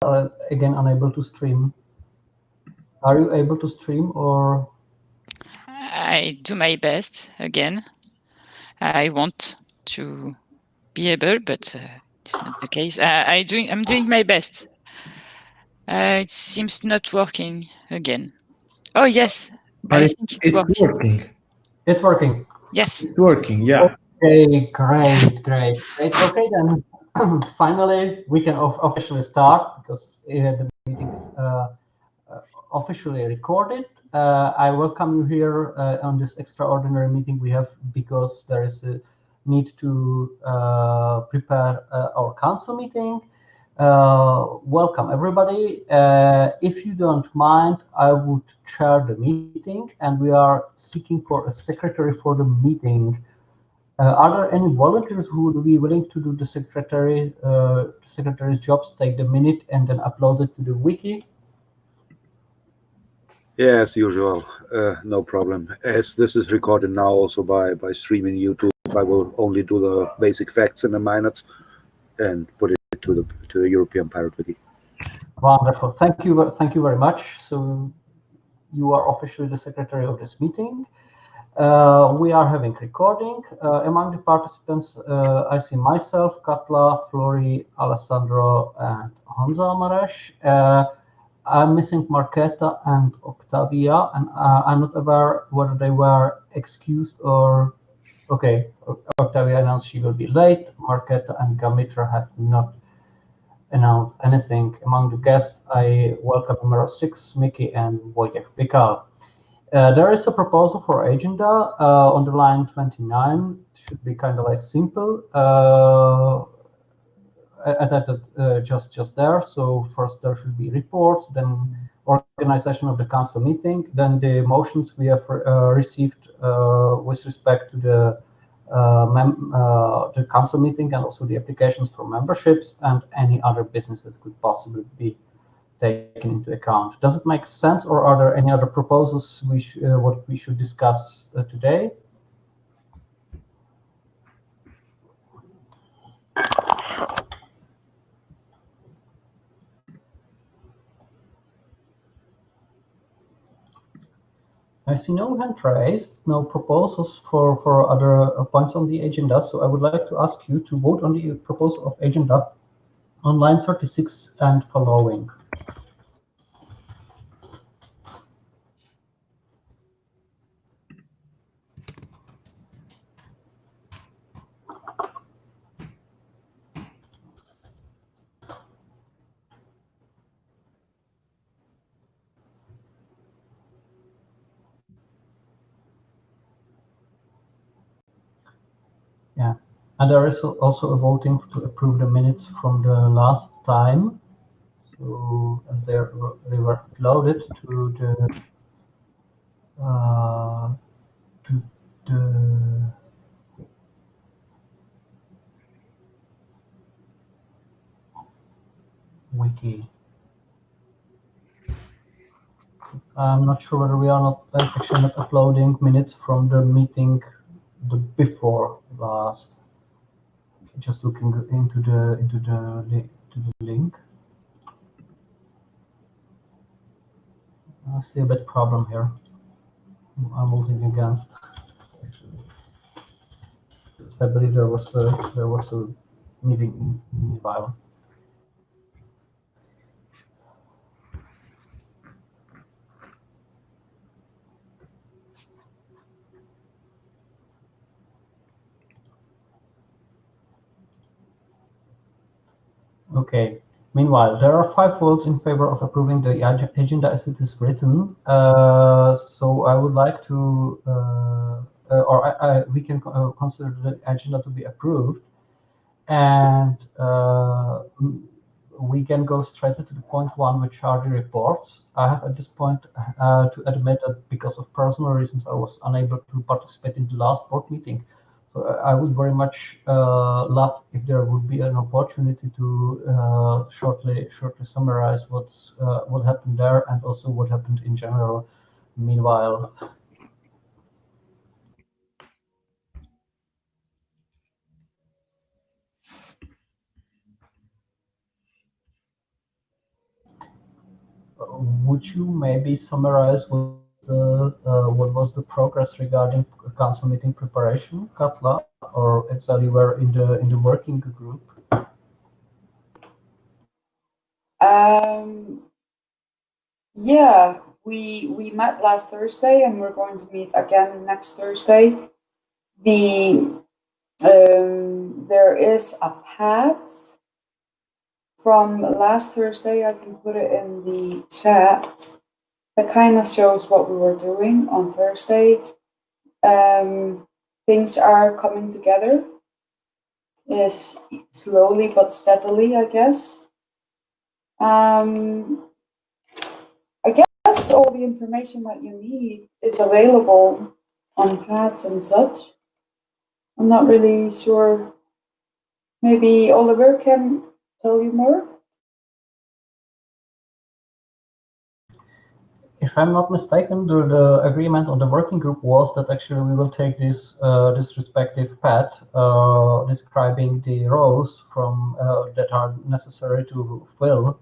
again unable to stream. Are you able to stream or? I do my best again. I want to be able, but it's not the case. I'm doing my best. It seems not working again. Oh yes, I think it's It's working. working. It's working. Yes. It's working, yeah. Okay, great. Okay, then finally we can officially start because the meeting is officially recorded. I welcome you here on this extraordinary meeting we have because there is a need to prepare our council meeting. Welcome everybody. If you don't mind, I would chair the meeting, and we are seeking for a secretary for the meeting. Are there any volunteers who would be willing to do the secretary's jobs, take the minute, and then upload it to the wiki? Yeah, as usual, no problem. As this is recorded now also by streaming YouTube, I will only do the basic facts and the minutes and put it to the European Pirate Wiki. Wonderful. Thank you very much. So you are officially the secretary of this meeting. We are having recording. Among the participants, I see myself, Katla, Flori, Alessandro, and Hansa Maresh. I'm missing Marketa and Octavia, and I'm not aware whether they were excused or... Okay, Octavia announced she will be late. Marketa and Gamitra have not announced anything. Among the guests, I welcome number 6, Mickey and Wojciech Pikal. There is a proposal for agenda on the line 29. It should be kind of like simple. Adapted just there. So first there should be reports, then organization of the council meeting, then the motions we have received with respect to the council meeting, and also the applications for memberships and any other business that could possibly be taken into account. Does it make sense, or are there any other proposals what we should discuss today? I see no hand raised, no proposals for other points on the agenda, so I would like to ask you to vote on the proposal of agenda on line 36 and following. Yeah, and there is also a voting to approve the minutes from the last time. So as they were uploaded to the wiki. I'm not sure whether we are not actually not uploading minutes from the meeting the before last. Just looking into the link. I see a bit problem here. I'm voting against. Actually, I believe there was a meeting meanwhile. Okay. Meanwhile, there are 5 votes in favor of approving the agenda as it is written. So I would like to, we can consider the agenda to be approved, and we can go straight to the point 1, which are the reports. I have at this point to admit that because of personal reasons, I was unable to participate in the last board meeting. So I would very much love if there would be an opportunity to shortly summarize what happened there, and also what happened in general. Meanwhile, would you maybe summarize what was the progress regarding council meeting preparation, Katla, or Excel? You were in the working group. Yeah, we met last Thursday, and we're going to meet again next Thursday. There is a pad from last Thursday. I can put it in the chat. That kind of shows what we were doing on Thursday. Things are coming together. Is slowly but steadily, I guess. I guess all the information that you need is available on pads and such. I'm not really sure. Maybe Oliver can tell you more. If I'm not mistaken, the agreement on the working group was that actually we will take this respective pad describing the roles from that are necessary to fill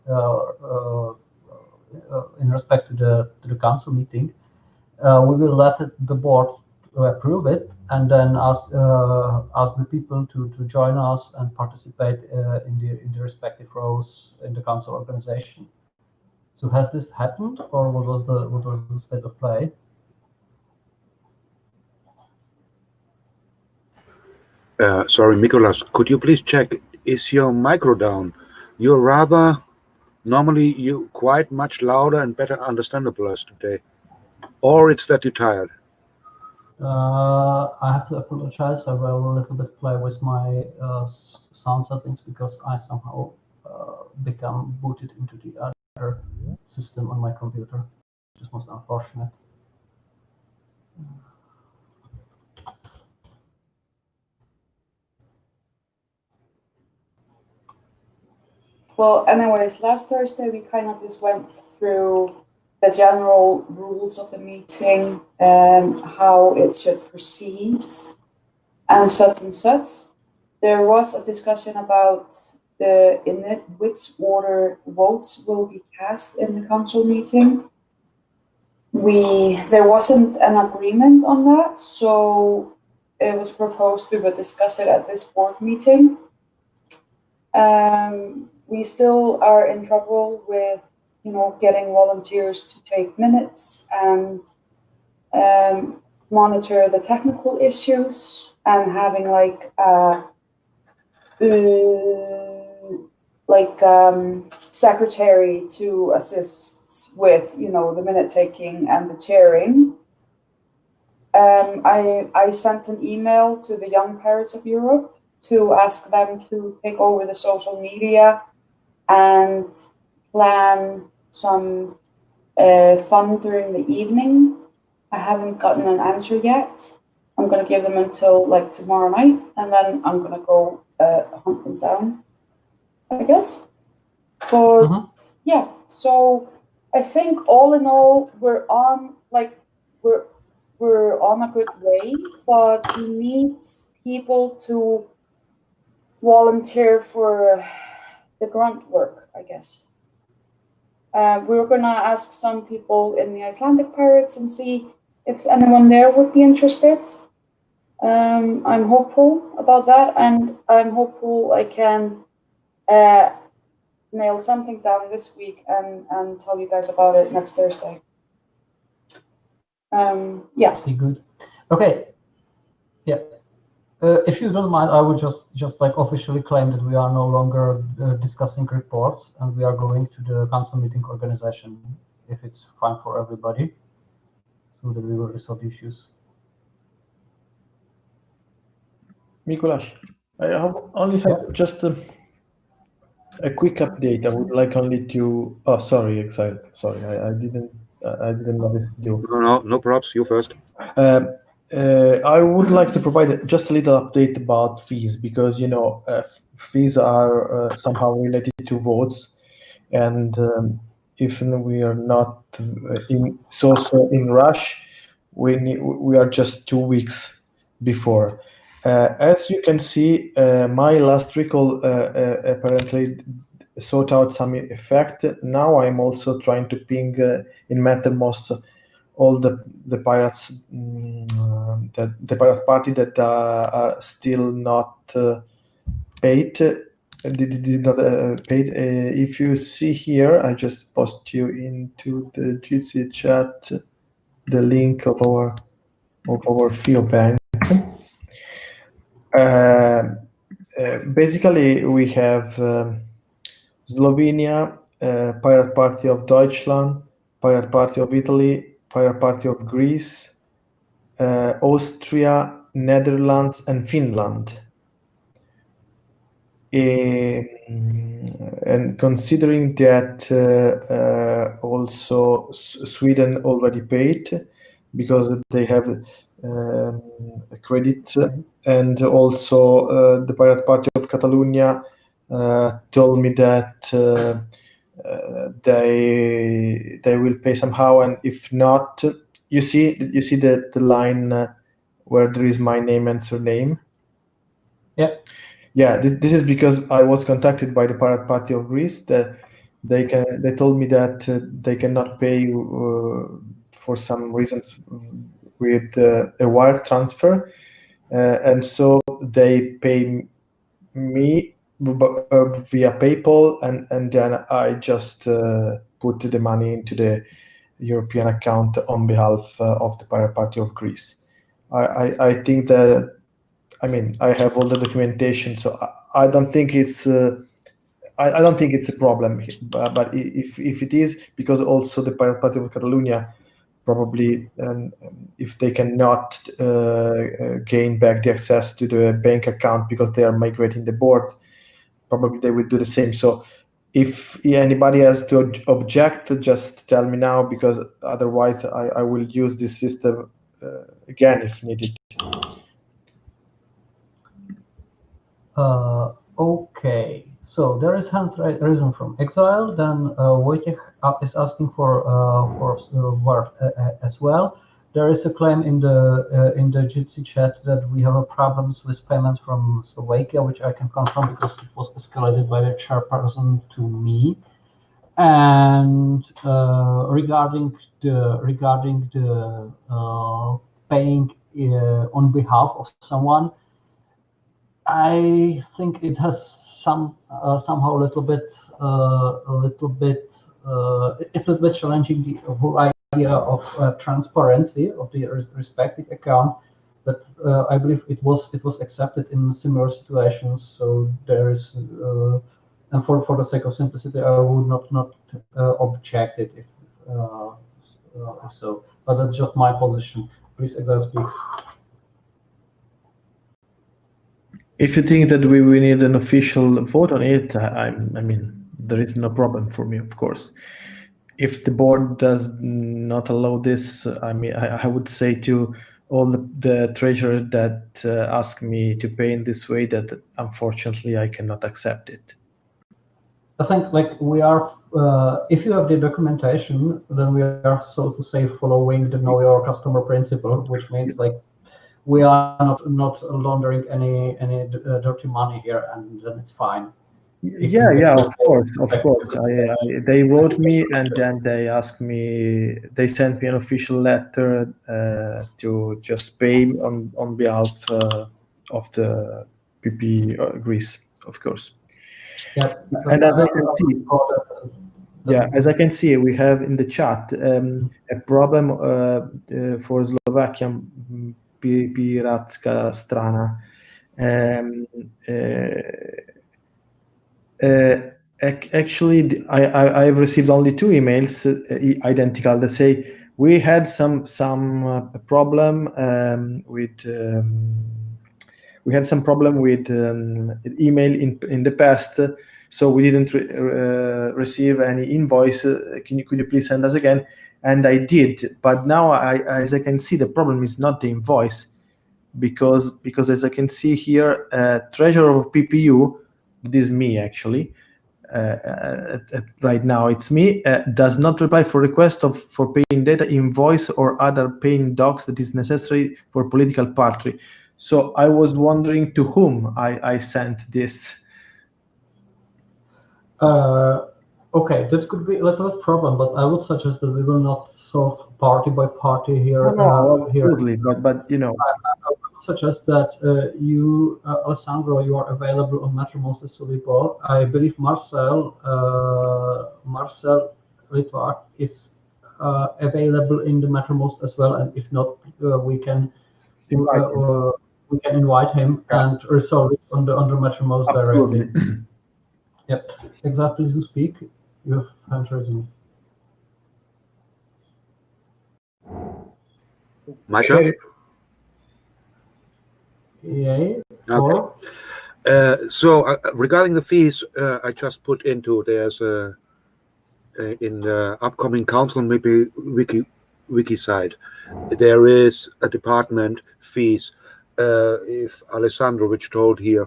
in respect to the council meeting. We will let the board approve it, and then ask the people to join us and participate in the respective roles in the council organization. So has this happened, or what was the state of play? Sorry, Mikolas, could you please check? Is your micro down? You're rather normally you quite much louder and better understandable as today, or it's that you're tired. I have to apologize. I will a little bit play with my sound settings because I somehow become booted into the other system on my computer, which is most unfortunate. Well, anyways, last Thursday we kind of just went through the general rules of the meeting, how it should proceed, and such and such. There was a discussion about which order votes will be cast in the council meeting. There wasn't an agreement on that, so it was proposed we would discuss it at this board meeting. We still are in trouble with, getting volunteers to take minutes and monitor the technical issues and having secretary to assist with, the minute taking and the chairing. I sent an email to the Young Pirates of Europe to ask them to take over the social media and plan some fun during the evening. I haven't gotten an answer yet. I'm going to give them until tomorrow night, and then I'm going to go hunt them down, I guess. Yeah, so I think all in all, we're on a good way, but we need people to volunteer for the grunt work, I guess. We're gonna ask some people in the Icelandic Pirates and see if anyone there would be interested. I'm hopeful about that, and I'm hopeful I can nail something down this week and tell you guys about it next Thursday. Yeah. See, good. Okay. Yeah. If you don't mind, I would just officially claim that we are no longer discussing reports, and we are going to the council meeting organization, if it's fine for everybody, so that we will resolve issues. Mikolas, I have just a quick update. I would like only to. Oh, sorry, Exile. Sorry, I didn't notice you. No props. You first. I would like to provide just a little update about fees, because fees are somehow related to votes, and if we are not in rush, we are just 2 weeks before. As you can see, my last recall apparently sort out some effect. Now I'm also trying to ping in Mattermost all the pirates, the pirate party that are still not paid. Did not paid. If you see here, I just post you into the GC chat the link of our FIO bank. Basically, we have Slovenia, Pirate Party of Deutschland, Pirate Party of Italy, Pirate Party of Greece, Austria, Netherlands, and Finland. And considering that also Sweden already paid because they have a credit, and also the Pirate Party of Catalonia told me that they will pay somehow, and if not, you see the line where there is my name and surname. Yeah, this is because I was contacted by the Pirate Party of Greece that they told me that they cannot pay for some reasons with a wire transfer, and so they pay me via PayPal, and then I just put the money into the European account on behalf of the Pirate Party of Greece. I think that, I mean, I have all the documentation, so I don't think it's I don't think it's a problem. But if it is, because also the Pirate Party of Catalonia probably, if they cannot gain back the access to the bank account because they are migrating the board, probably they will do the same. So if anybody has to object, just tell me now, because otherwise I will use this system again if needed. Okay, so there is hand raising from Exile. Then Wojciech is asking for word as well. There is a claim in the Jitsi chat that we have problems with payments from Slovakia, which I can confirm because it was escalated by the chairperson to me. And regarding the paying on behalf of someone, I think it has somehow a little bit. It's a little bit challenging the whole idea of transparency of the respective account, but I believe it was accepted in similar situations. So there is, and for the sake of simplicity, I would not object it if so. But that's just my position. Please, Exile, speak. If you think that we need an official vote on it, I mean, there is no problem for me, of course. If the board does not allow this, I mean, I would say to all the treasurers that ask me to pay in this way that unfortunately I cannot accept it. I think, like, we are, if you have the documentation, then we are, so to say, following the know your customer principle, which means, like, we are not laundering any dirty money here, and then it's fine. Yeah, of course. They wrote me, and then they asked me. They sent me an official letter to just pay on behalf of the PP Greece, of course. Yeah, and as I can see, as I can see, we have in the chat a problem for Slovakian Piracka Strana. Actually, I've received only 2 emails identical that say we had some problem with email in the past, so we didn't receive any invoice. Could you please send us again? And I did, but now as I can see, the problem is not the invoice, because as I can see here, treasurer of PPU, this is me actually, right now it's me, does not reply for request for paying data, invoice, or other paying docs that is necessary for political party. So I was wondering to whom I sent this. Okay, that could be a little problem, but I would suggest that we will not solve party by party here. No, Here. absolutely, but you know, I would suggest that you, Alessandro, you are available on Mattermost as Solipo. I believe Marcel Litvak is available in the Mattermost as well, and if not, we can invite him and resolve it on the Mattermost directly. absolutely. Yep, exactly. To speak, you have hand raising. My turn? Yay. Okay. So regarding the fees, I just put into there's in the upcoming council maybe wiki site, there is a department fees. If Alessandro, which told here,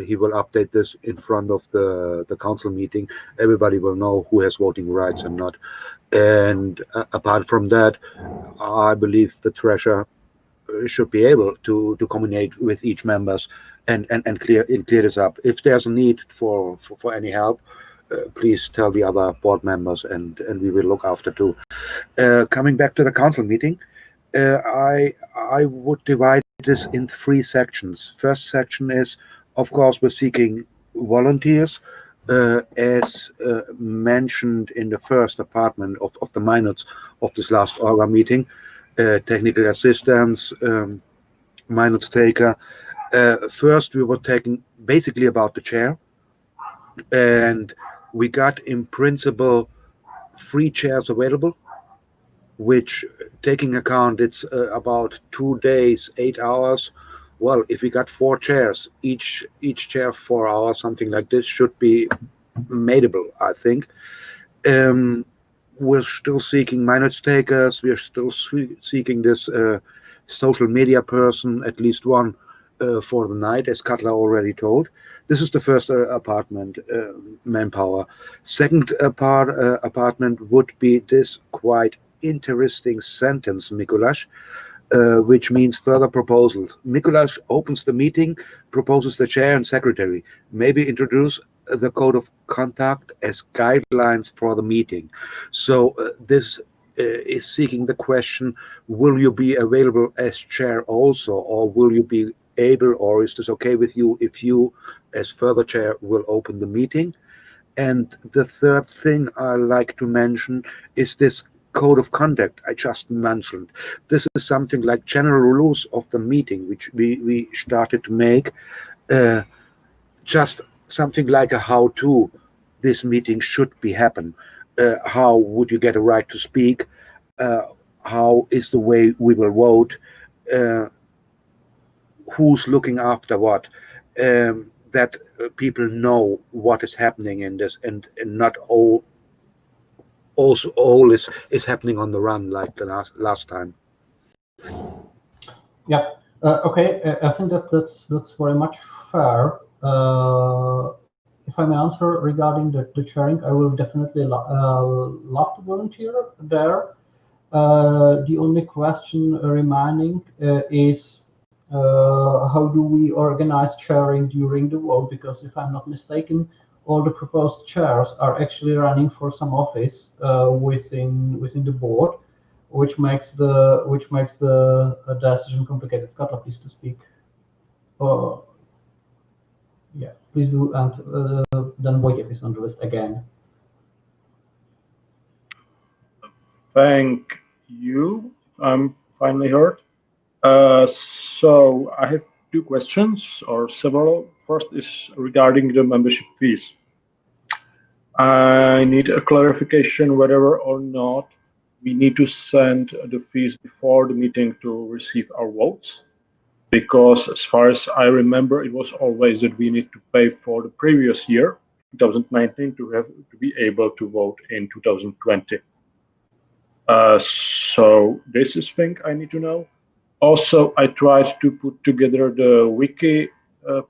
he will update this in front of the council meeting. Everybody will know who has voting rights and not. And apart from that, I believe the treasurer should be able to communicate with each members and clear this up. If there's a need for any help, please tell the other board members, and we will look after too. Coming back to the council meeting, I would divide this in 3 sections. First section is, of course, we're seeking volunteers, as mentioned in the first apartment of the minutes of this last Orga meeting. Technical assistance, minutes taker. First, we were taking basically about the chair, and we got in principle 3 chairs available, which, taking account it's about 2 days, 8 hours. Well, if we got 4 chairs, each chair 4 hours, something like this, should be madeable, I think. We're still seeking minutes takers. We're still seeking this social media person, at least one for the night, as Katla already told. This is the first apartment, manpower. Second apartment would be this quite interesting sentence, Mikuláš, which means further proposals. Mikuláš opens the meeting, proposes the chair and secretary. Maybe introduce the code of conduct as guidelines for the meeting. So this is seeking the question, will you be available as chair also, or will you be able, or is this okay with you if you as further chair will open the meeting? And the third thing I like to mention is this code of conduct I just mentioned. This is something like general rules of the meeting, which we started to make, just something like a how-to. This meeting should be happen. How would you get a right to speak? How is the way we will vote? Who's looking after what? That people know what is happening in this, and not all is happening on the run like the last time. Yeah. Okay. I think that's very much fair. If I may answer regarding the chairing, I will definitely love to volunteer there. The only question remaining is how do we organize chairing during the vote? Because if I'm not mistaken, all the proposed chairs are actually running for some office within the board, which makes the decision complicated. Katla, please to speak. Yeah, please do, and then Wojciech is on the list again. Thank you. I'm finally heard. So I have 2 questions, or several. First is regarding the membership fees. I need a clarification whether or not we need to send the fees before the meeting to receive our votes. Because as far as I remember, it was always that we need to pay for the previous year, 2019, to be able to vote in 2020. So this is thing I need to know. Also, I tried to put together the wiki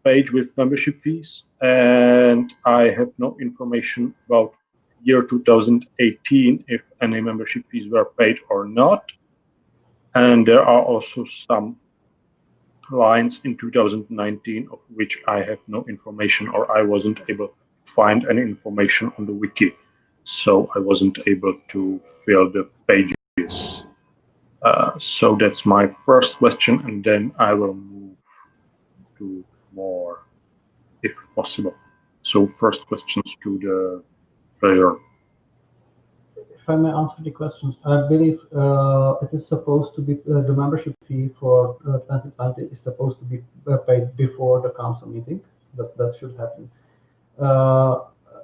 page with membership fees, and I have no information about year 2018, if any membership fees were paid or not. And there are also some lines in 2019 of which I have no information, or I wasn't able find any information on the wiki, so I wasn't able to fill the pages. So that's my first question, and then I will move to more, if possible. So first questions to the player. If I may answer the questions, I believe it is supposed to be the membership fee for 2020 is supposed to be paid before the council meeting. That should happen.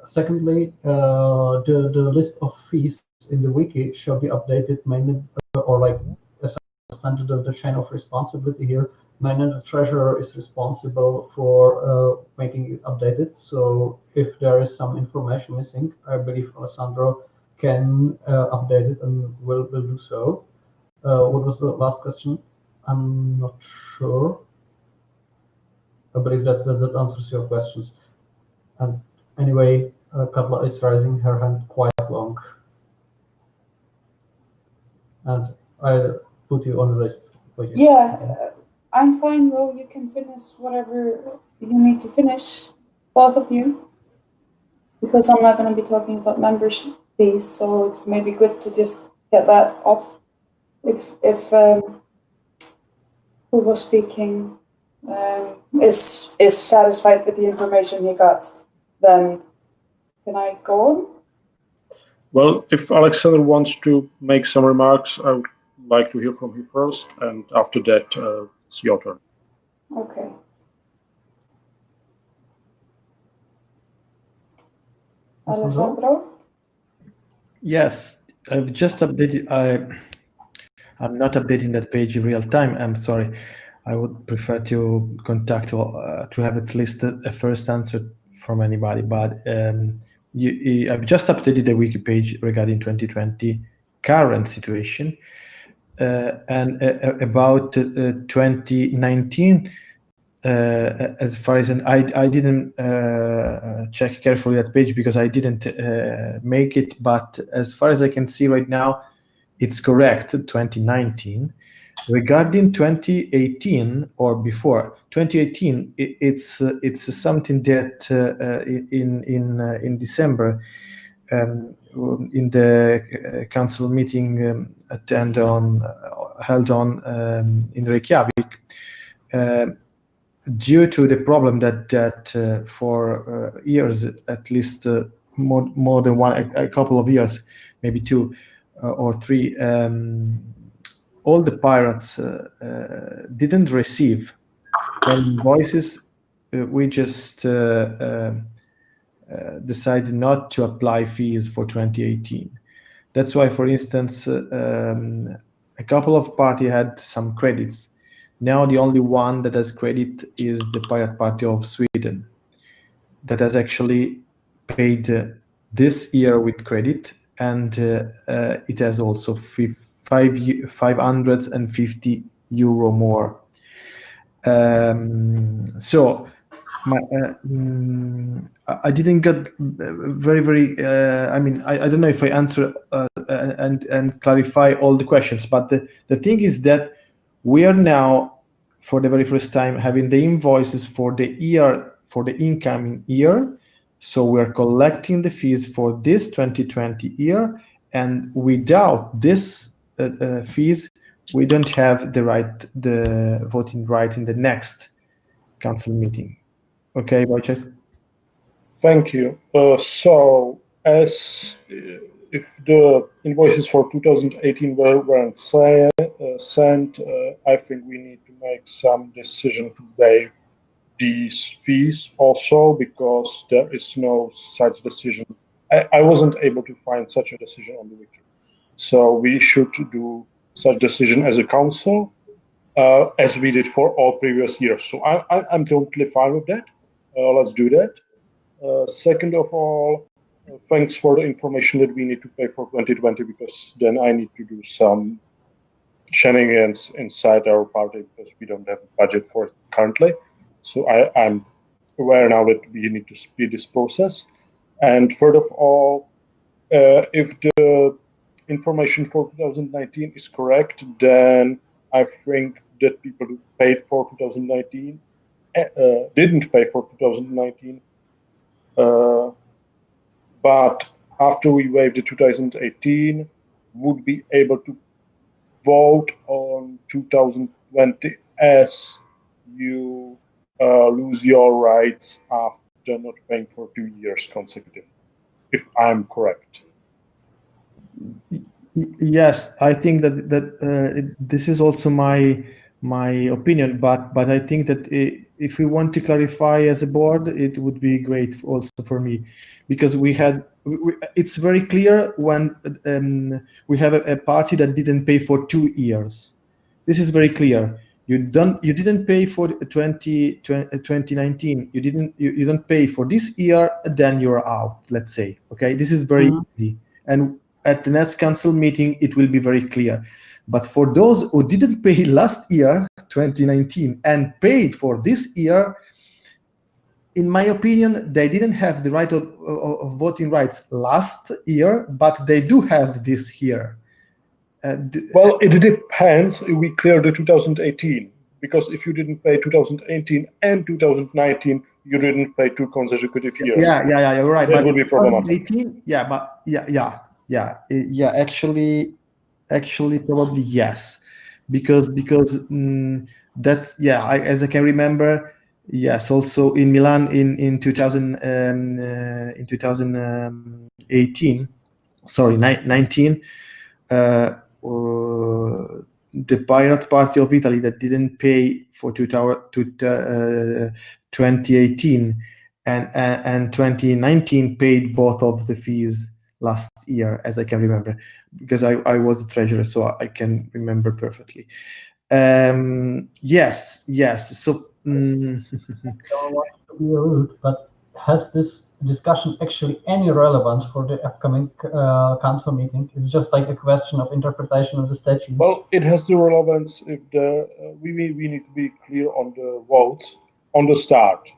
Secondly, the list of fees in the wiki shall be updated mainly, or like as I understand the chain of responsibility here, mainly the treasurer is responsible for making it updated. So if there is some information missing, I believe Alessandro can update it and will do so. What was the last question? I'm not sure. I believe that answers your questions. And anyway, Katla is raising her hand quite long. And I put you on the list. Yeah, I'm fine, Will. You can finish whatever you need to finish, both of you, because I'm not going to be talking about membership fees, so it's maybe good to just get that off. If who was speaking is satisfied with the information he got, then can I go on? Well, if Alexander wants to make some remarks, I would like to hear from him first, and after that, it's your turn. Okay. Alessandro? Yes, I've just updated. I'm not updating that page in real time. I'm sorry. I would prefer to contact or to have at least a first answer from anybody. But I've just updated the wiki page regarding 2020 current situation, and about 2019. As far as I didn't check carefully that page because I didn't make it. But as far as I can see right now, it's correct. 2019. Regarding 2018 or before 2018, it's something that in December in the council meeting held on in Reykjavik. Due to the problem that for years, at least more than a couple of years, maybe 2 or 3, all the pirates didn't receive any invoices. We just decided not to apply fees for 2018. That's why, for instance, a couple of parties had some credits. Now the only one that has credit is the Pirate Party of Sweden, that has actually paid this year with credit, and it has also 550 euro more. So I didn't get very. I mean, I don't know if I answer and clarify all the questions, but the thing is that we are now, for the very first time, having the invoices for the year, for the incoming year. So we're collecting the fees for this 2020 year, and without this fees, we don't have the voting right in the next council meeting. Okay, Wojciech? Thank you. So, as if the invoices for 2018 weren't sent, I think we need to make some decision to waive these fees also, because there is no such decision. I wasn't able to find such a decision on the wiki. So we should do such decision as a council, as we did for all previous years. So I'm totally fine with that. Let's do that. Second of all, thanks for the information that we need to pay for 2020, because then I need to do some shenanigans inside our party because we don't have a budget for it currently. So I'm aware now that we need to speed this process. And third of all, if the information for 2019 is correct, then I think that people who paid for 2019 didn't pay for 2019 but after we waive the 2018, would be able to vote on 2020 as you lose your rights after not paying for 2 years consecutive, if I'm correct. Yes, I think that this is also my opinion, but I think that if we want to clarify as a board, it would be great also for me, because it's very clear when we have a party that didn't pay for 2 years. This is very clear. You didn't pay for 2019. You don't pay for this year, then you're out. Let's say, okay. This is very easy, and at the next council meeting, it will be very clear. But for those who didn't pay last year, 2019, and paid for this year, in my opinion, they didn't have the right of voting rights last year, but they do have this year. Well, it depends if we clear the 2018, because if you didn't pay 2018 and 2019, you didn't pay 2 consecutive years. Yeah, you're right. That would be problematic. 2018, actually, probably yes, because that's as I can remember, yes. Also in Milan in 2018, sorry, 19. The Pirate Party of Italy that didn't pay for 2018 and 2019 paid both of the fees last year, as I can remember, because I was the treasurer, so I can remember perfectly. Yes. So I don't want to be rude, but has this discussion actually any relevance for the upcoming council meeting? It's just like a question of interpretation of the statutes. Well, it has the relevance if we need to be clear on the votes on the start.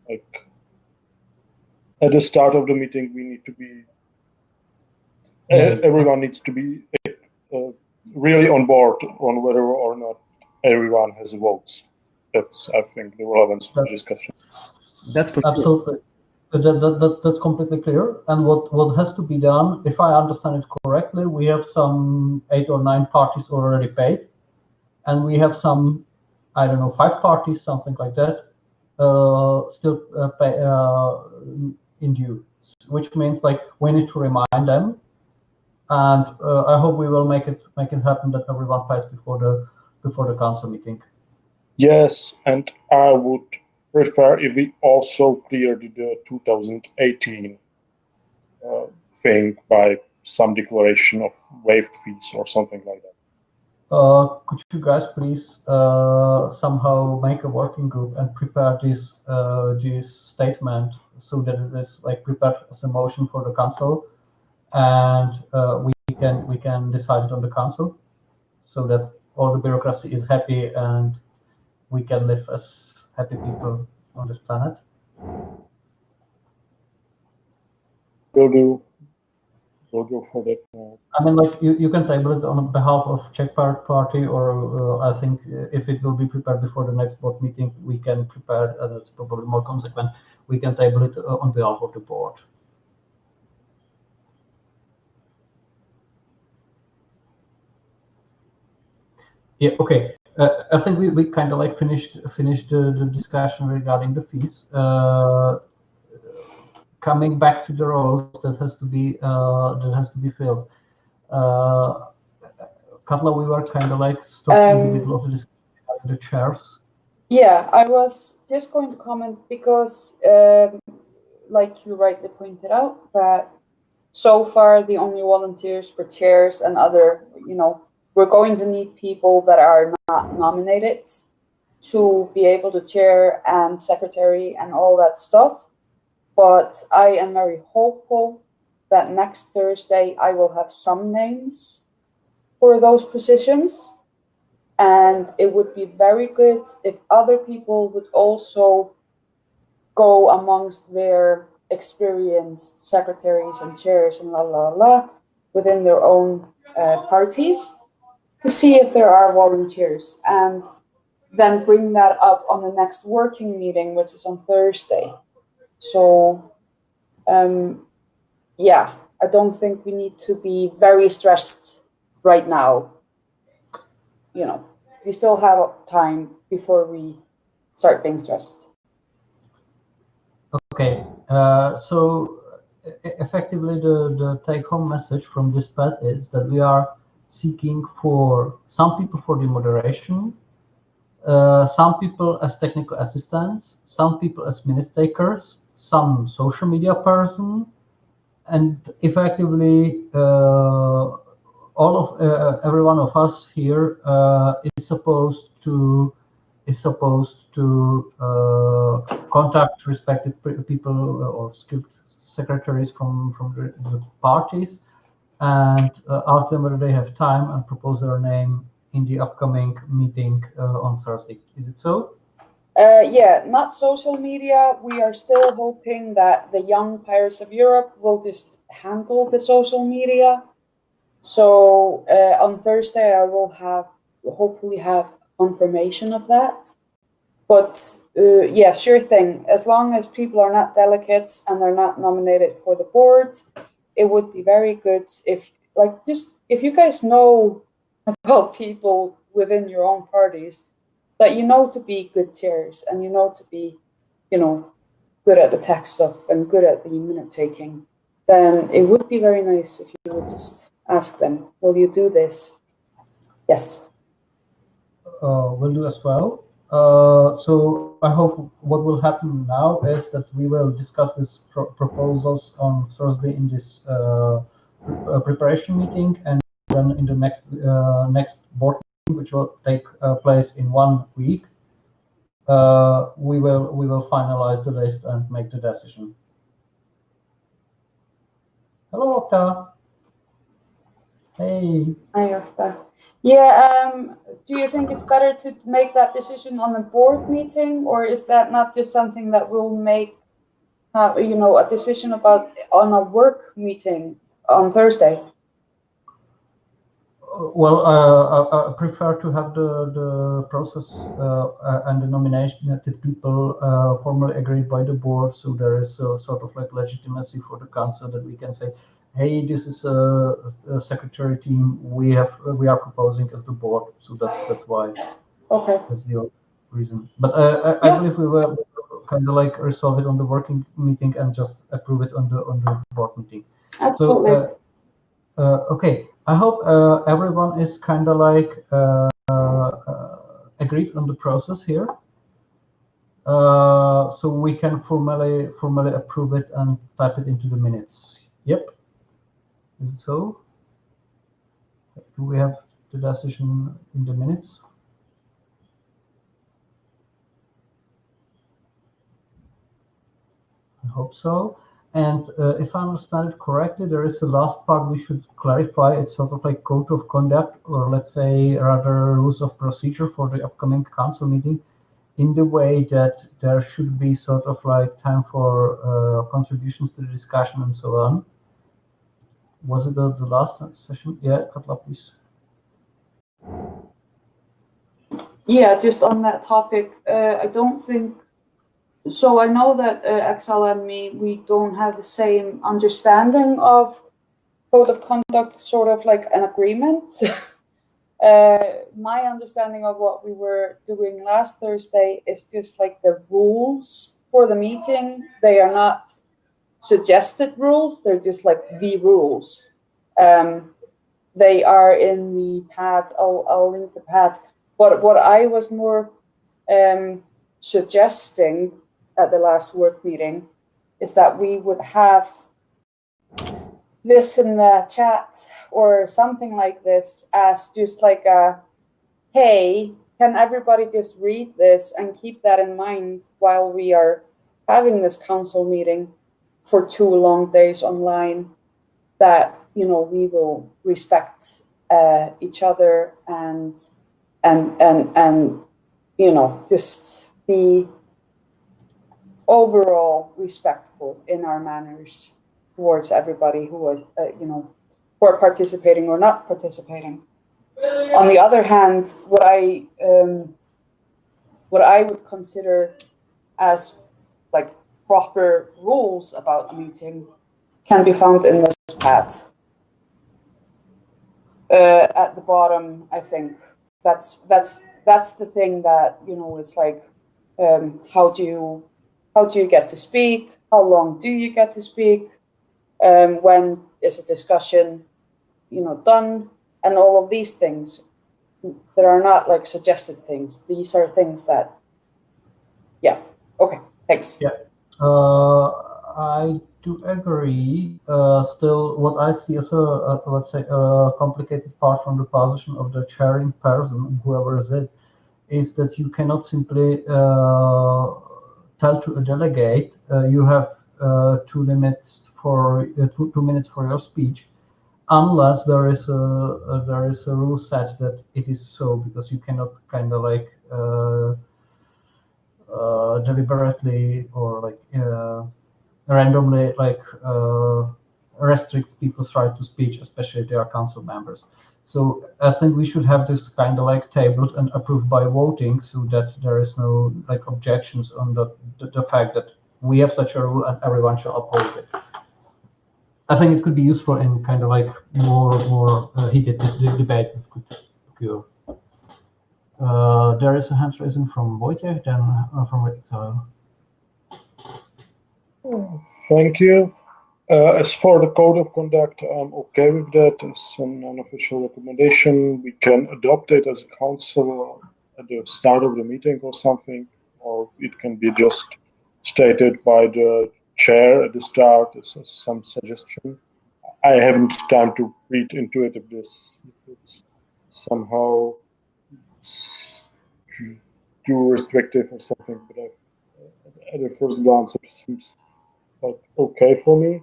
Like at the start of the meeting, we need to be everyone needs to be really on board on whether or not everyone has votes. That's, I think, the relevance of the discussion. That's for absolutely. That's completely clear. And what has to be done, if I understand it correctly, we have some 8 or 9 parties already paid, and we have some, I don't know, 5 parties, something like that, still pay in due, which means like we need to remind them, and I hope we will make it happen that everyone pays before the council meeting. Yes, and I would prefer if we also cleared the 2018 thing by some declaration of waived fees or something like that. Could you guys please somehow make a working group and prepare this statement so that it is like prepared as a motion for the council, and we can decide it on the council, so that all the bureaucracy is happy and we can live as happy people on this planet. We'll go for that. I mean, like you can table it on behalf of Czech Pirate Party, or I think if it will be prepared before the next board meeting, we can prepare, and it's probably more consequent, we can table it on behalf of the board. Yeah, okay. I think we kind of like finished the discussion regarding the fees. Coming back to the roles that has to be filled. Katla, we were kind of like stuck in the middle of the discussion regarding the chairs. Yeah, I was just going to comment because, like you rightly pointed out, that so far the only volunteers for chairs and other, we're going to need people that are not nominated to be able to chair and secretary and all that stuff. But I am very hopeful that next Thursday I will have some names for those positions. And it would be very good if other people would also go amongst their experienced secretaries and chairs and within their own parties, to see if there are volunteers, and then bring that up on the next working meeting, which is on Thursday. So yeah, I don't think we need to be very stressed right now. You know, we still have time before we start being stressed. Okay, so effectively the take-home message from this path is that we are seeking for some people for the moderation, some people as technical assistants, some people as minute takers, some social media person, and effectively every one of us here is supposed to contact respective people or skilled secretaries from the parties and ask them whether they have time and propose their name in the upcoming meeting on Thursday. Is it so? Yeah, not social media. We are still hoping that the Young Pirates of Europe will just handle the social media. So on Thursday, I will hopefully have confirmation of that. But yeah, sure thing. As long as people are not delegates and they're not nominated for the board, it would be very good if you guys know about people within your own parties that you know to be good chairs and you know to be, good at the tech stuff and good at the minute taking, then it would be very nice if you would just ask them, will you do this? Yes. Will do as well. So I hope what will happen now is that we will discuss these proposals on Thursday in this preparation meeting, and then in the next board meeting, which will take place in 1 week, we will finalize the list and make the decision. Hello, Octa. Hey. Hi, Octa. Yeah, do you think it's better to make that decision on a board meeting, or is that not just something that we'll make, a decision about on a work meeting on Thursday? Well, I prefer to have the process and the nominated people formally agreed by the board, so there is a sort of like legitimacy for the council that we can say, hey, this is a secretary team we are proposing as the board. So that's why. Okay. That's the reason. But I believe we will kind of like resolve it on the working meeting and just approve it on the board meeting. Absolutely. So okay, I hope everyone is kind of like agreed on the process here. So we can formally approve it and type it into the minutes. Yep. Is it so? Do we have the decision in the minutes? I hope so. And if I understand it correctly, there is a last part we should clarify. It's sort of like code of conduct, or let's say rather rules of procedure for the upcoming council meeting, in the way that there should be sort of like time for contributions to the discussion and so on. Was it the last session? Yeah, Katla, please. Yeah, just on that topic, I don't think. So I know that Axel and me, we don't have the same understanding of code of conduct, sort of like an agreement. My understanding of what we were doing last Thursday is just like the rules for the meeting. They are not suggested rules, they're just like the rules. They are in the pad. I'll link the pad. What I was more suggesting at the last work meeting is that we would have this in the chat or something like this as just like a, hey, can everybody just read this and keep that in mind while we are having this council meeting for 2 long days online, that, we will respect each other and just be overall respectful in our manners towards everybody who was, who are participating or not participating. On the other hand, what I would consider as like proper rules about a meeting can be found in this pad. At the bottom, I think that's the thing that, you know, it's like, how do you get to speak? How long do you get to speak? When is a discussion, you know, done? And all of these things that are not like suggested things. These are things that, yeah. Okay, thanks. Yeah, I do agree. Still, what I see as let's say, a complicated part from the position of the chairing person, whoever is it, is that you cannot simply tell to a delegate you have 2 minutes for 2 minutes for your speech, unless there is a rule set that it is so, because you cannot kind of like deliberately or like randomly like restrict people's right to speech, especially if they are council members. So I think we should have this kind of like tabled and approved by voting, so that there is no like objections on the fact that we have such a rule and everyone shall uphold it. I think it could be useful in kind of like more heated debates that could occur. There is a hand raising from Wojciech, then from Exile. Thank you. As for the code of conduct, I'm okay with that. As an unofficial recommendation, we can adopt it as a council at the start of the meeting or something, or it can be just stated by the chair at the start as some suggestion. I haven't time to read into it if it's somehow too restrictive or something, but at the first glance it seems like okay for me.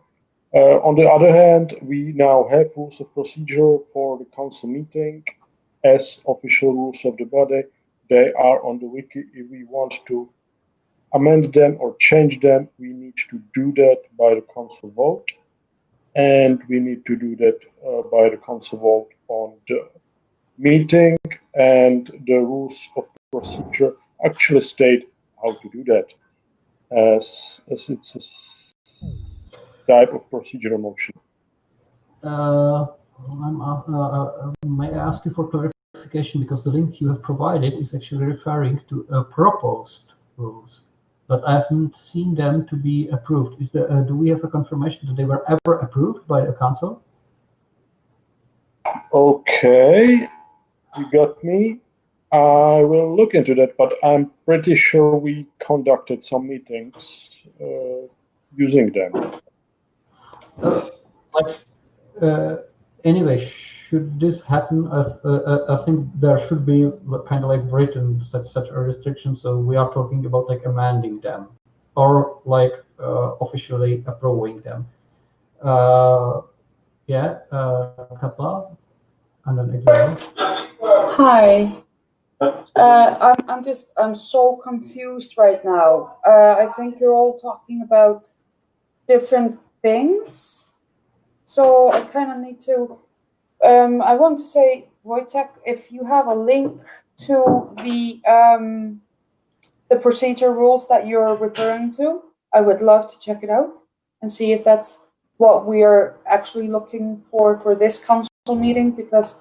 On the other hand, we now have rules of procedure for the council meeting as official rules of the body. They are on the wiki. If we want to amend them or change them, we need to do that by the council vote. And we need to do that by the council vote on the meeting. And the rules of procedure actually state how to do that, as it's a type of procedural motion. May I ask you for clarification, because the link you have provided is actually referring to proposed rules, but I haven't seen them to be approved. Is there? Do we have a confirmation that they were ever approved by the council? Okay, you got me. I will look into that, but I'm pretty sure we conducted some meetings using them. Anyway, should this happen, I think there should be kind of like written such a restriction. So we are talking about like amending them or like officially approving them. Katla, and then Exile. Hi. I'm so confused right now. I think you're all talking about different things. So I kind of need to, I want to say, Wojciech, if you have a link to the procedure rules that you're referring to, I would love to check it out and see if that's what we are actually looking for this council meeting, because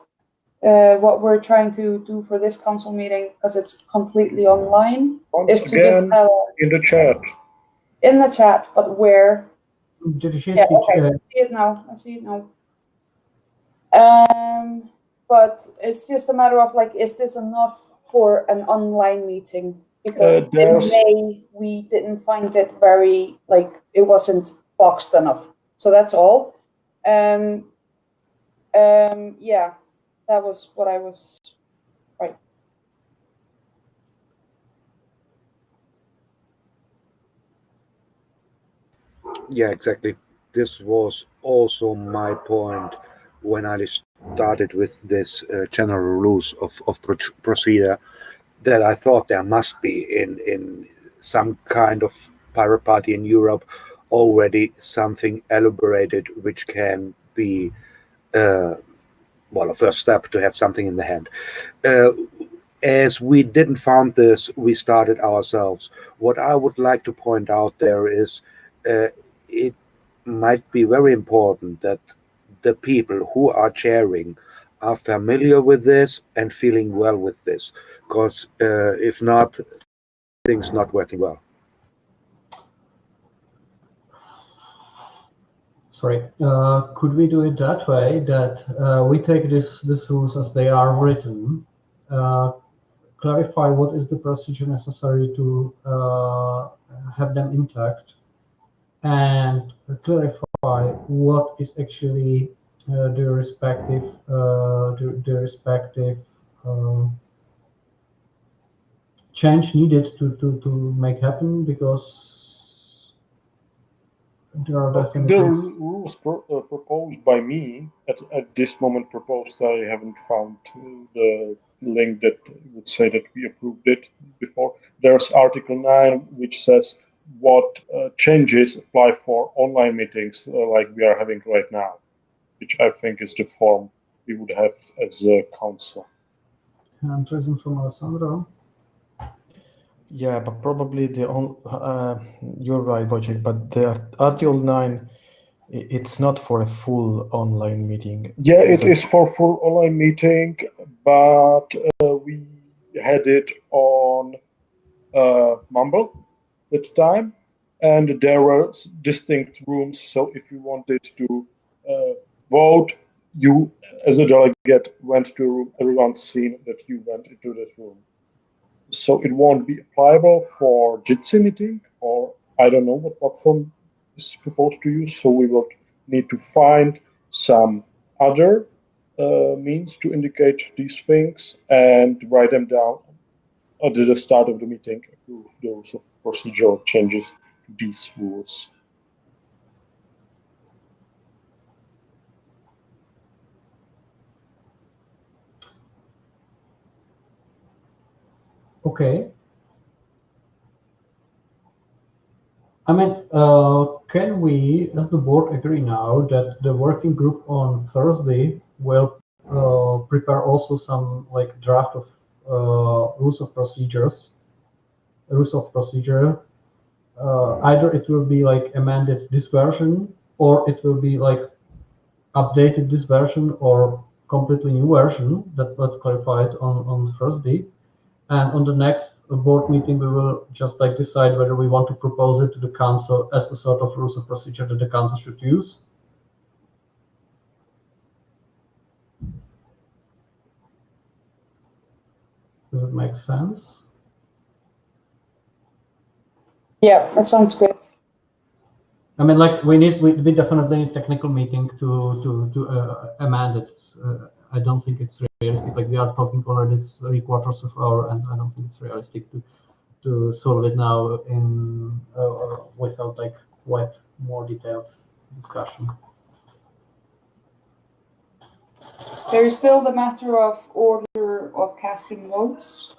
what we're trying to do for this council meeting, because it's completely online, Once is to again, just in the chat. in the chat, but where? Yeah, Okay, I see it now. But it's just a matter of like, is this enough for an online meeting? Because in May we didn't find it very, like, it wasn't boxed enough. So that's all. Yeah, that was what I was. Right. Yeah, exactly. This was also my point when I started with this general rules of procedure, that I thought there must be in some kind of pirate party in Europe already something elaborated which can be a first step to have something in the hand. as we didn't found this, we started ourselves. What I would like to point out there is it might be very important that the people who are chairing are familiar with this and feeling well with this, because if not, things not working well. Sorry, could we do it that way, that we take these rules as they are written, clarify what is the procedure necessary to have them intact, and clarify what is actually the respective change needed to make happen, because there are definitely The rules proposed by me at this moment proposed. I haven't found the link that would say that we approved it before. There's Article 9, which says what changes apply for online meetings like we are having right now, which I think is the form we would have as a council. hand raising from Alessandro. Yeah, but probably you're right, Wojciech, but the Article 9, it's not for a full online meeting. Yeah, it is for full online meeting, but we had it on Mumble at the time, and there were distinct rooms. So if you wanted to vote, you as a delegate went to a room. Everyone's seen that you went into that room. So it won't be applicable for Jitsi meeting, or I don't know what platform is proposed to use. So we will need to find some other means to indicate these things and write them down at the start of the meeting, approve those of procedural changes to these rules. Okay. I mean, can we, as the board, agree now that the working group on Thursday will prepare also some like draft of rules of procedure. Either it will be like amended this version, or it will be like updated this version, or completely new version. That let's clarify it on Thursday. And on the next board meeting, we will just like decide whether we want to propose it to the council as a sort of rules of procedure that the council should use. Does it make sense? Yeah, that sounds good. I mean, like we definitely need technical meeting to amend it. I don't think it's realistic. Like we are talking already 3/4 of an hour, and I don't think it's realistic to solve it now in without like quite more detailed discussion. There is still the matter of order of casting votes,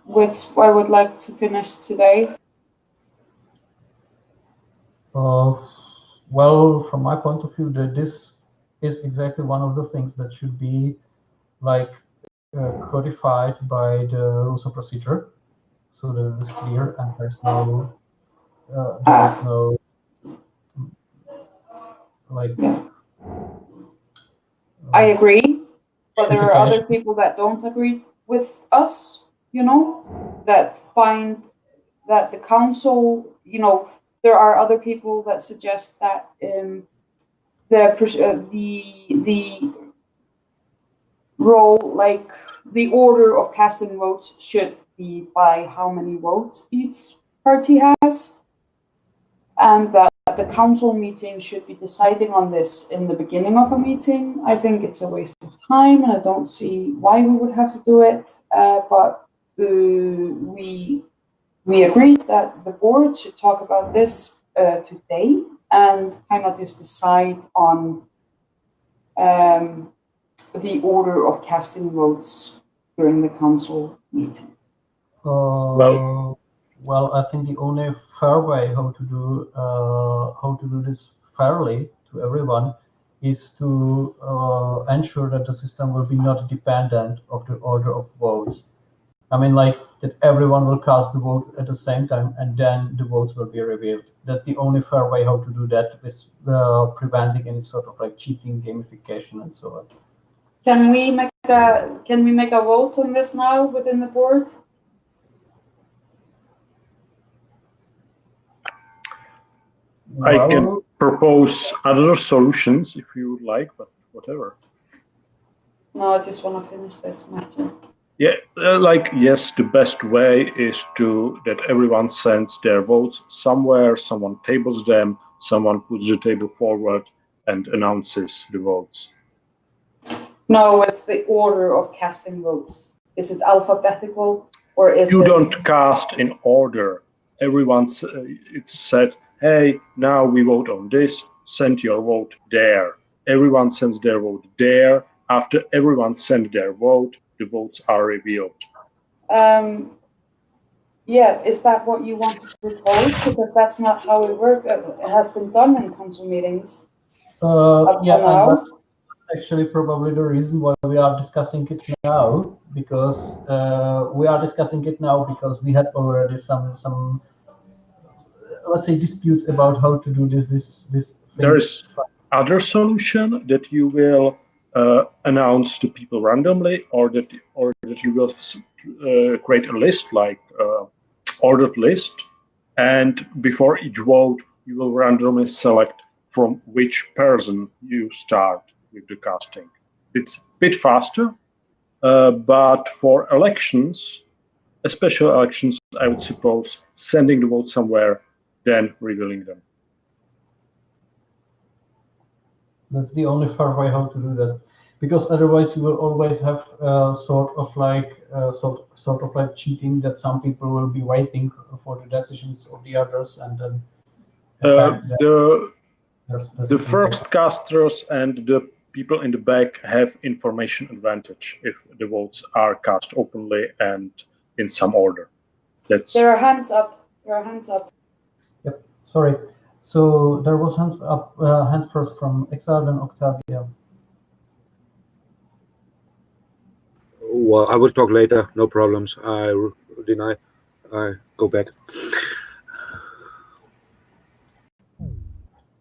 which I would like to finish today. Well, from my point of view, this is exactly one of the things that should be like codified by the rules of procedure, so that it's clear and there's no like. I agree, but there are other people that don't agree with us, you know, that find that the council, you know, there are other people that suggest that the role, like the order of casting votes should be by how many votes each party has, and that the council meeting should be deciding on this in the beginning of a meeting. I think it's a waste of time, and I don't see why we would have to do it. But we agreed that the board should talk about this today and kind of just decide on the order of casting votes during the council meeting. Well, I think the only fair way how to do this fairly to everyone is to ensure that the system will be not dependent of the order of votes. I mean, like that everyone will cast the vote at the same time, and then the votes will be revealed. That's the only fair way how to do that, with preventing any sort of like cheating, gamification, and so on. Can we make a vote on this now within the board? I can propose other solutions if you would like, but whatever. No, I just want to finish this matter. Yeah, yes, the best way is that everyone sends their votes somewhere, someone tables them, someone puts the table forward and announces the votes. No, it's the order of casting votes. Is it alphabetical or is You it... don't cast in order. Everyone's, it's said, hey, now we vote on this, send your vote there. Everyone sends their vote there. After everyone sends their vote, the votes are revealed. Yeah, is that what you want to propose? Because that's not how it works. It has been done in council meetings. Yeah, now. and that's actually probably the reason why we are discussing it now, because we had already some let's say disputes about how to do this thing. There is other solution that you will announce to people randomly, or that you will create a list, like ordered list, and before each vote you will randomly select from which person you start with the casting. It's a bit faster, but for elections, special elections, I would suppose sending the vote somewhere, then revealing them. That's the only fair way how to do that, because otherwise you will always have sort of like cheating, that some people will be waiting for the decisions of the others, and then the first casters and the people in the back have information advantage if the votes are cast openly and in some order. There are hands up. Yep. Sorry. So there was hand first from Exile and Octavia. Well, I will talk later. No problems. I deny. I go back.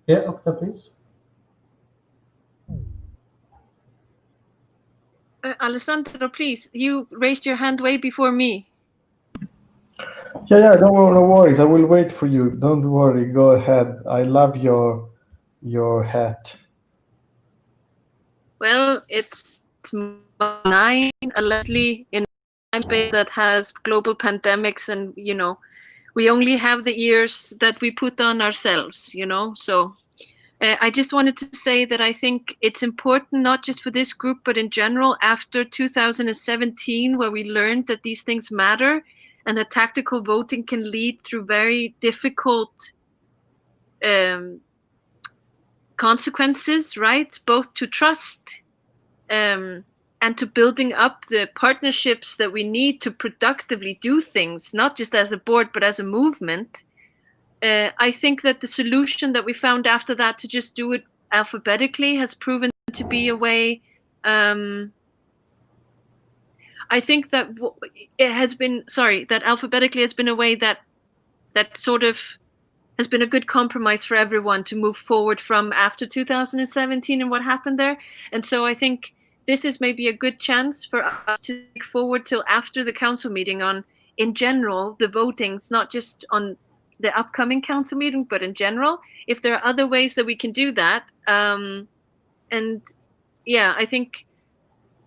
Yeah, Octa, please. Alessandro, please. You raised your hand way before me. Yeah, no worries. I will wait for you. Don't worry. Go ahead. I love your hat. Well, it's 9/11 in a time that has global pandemics, and we only have the ears that we put on ourselves. So I just wanted to say that I think it's important, not just for this group, but in general, after 2017, where we learned that these things matter and that tactical voting can lead through very difficult consequences, right? Both to trust and to building up the partnerships that we need to productively do things, not just as a board, but as a movement. I think that the solution that we found after that, to just do it alphabetically, has proven to be a way. I think that that alphabetically has been a way that sort of has been a good compromise for everyone to move forward from after 2017 and what happened there. And so I think this is maybe a good chance for us to take forward till after the council meeting on, in general, the votings, not just on the upcoming council meeting, but in general, if there are other ways that we can do that. And yeah, I think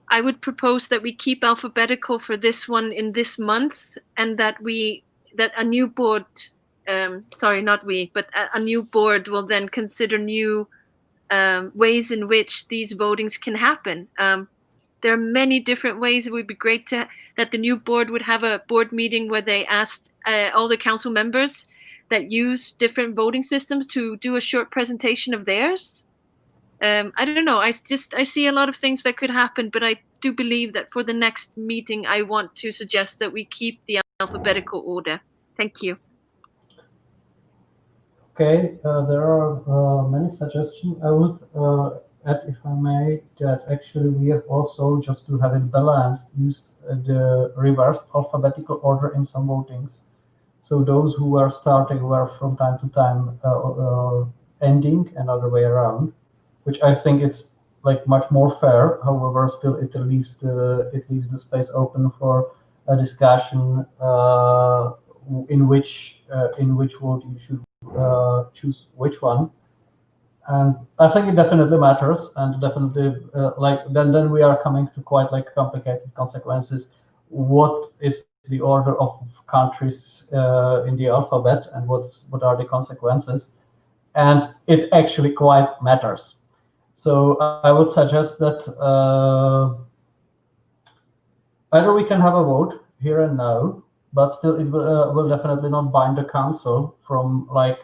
I would propose that we keep alphabetical for this one in this month, and that a new board, a new board will then consider new ways in which these votings can happen. There are many different ways. It would be great that the new board would have a board meeting where they asked all the council members that use different voting systems to do a short presentation of theirs. I don't know. I see a lot of things that could happen, but I do believe that for the next meeting, I want to suggest that we keep the alphabetical order. Thank you. Okay, there are many suggestions. I would add, if I may, that actually we have also, just to have it balanced, used the reversed alphabetical order in some votings. So those who were starting were from time to time ending, and other way around, which I think is like much more fair. However, still it leaves the space open for a discussion in which vote you should choose which one. And I think it definitely matters, and definitely then we are coming to quite like complicated consequences. What is the order of countries in the alphabet, and what are the consequences? And it actually quite matters. So I would suggest that either we can have a vote here and now, but still it will definitely not bind the council from like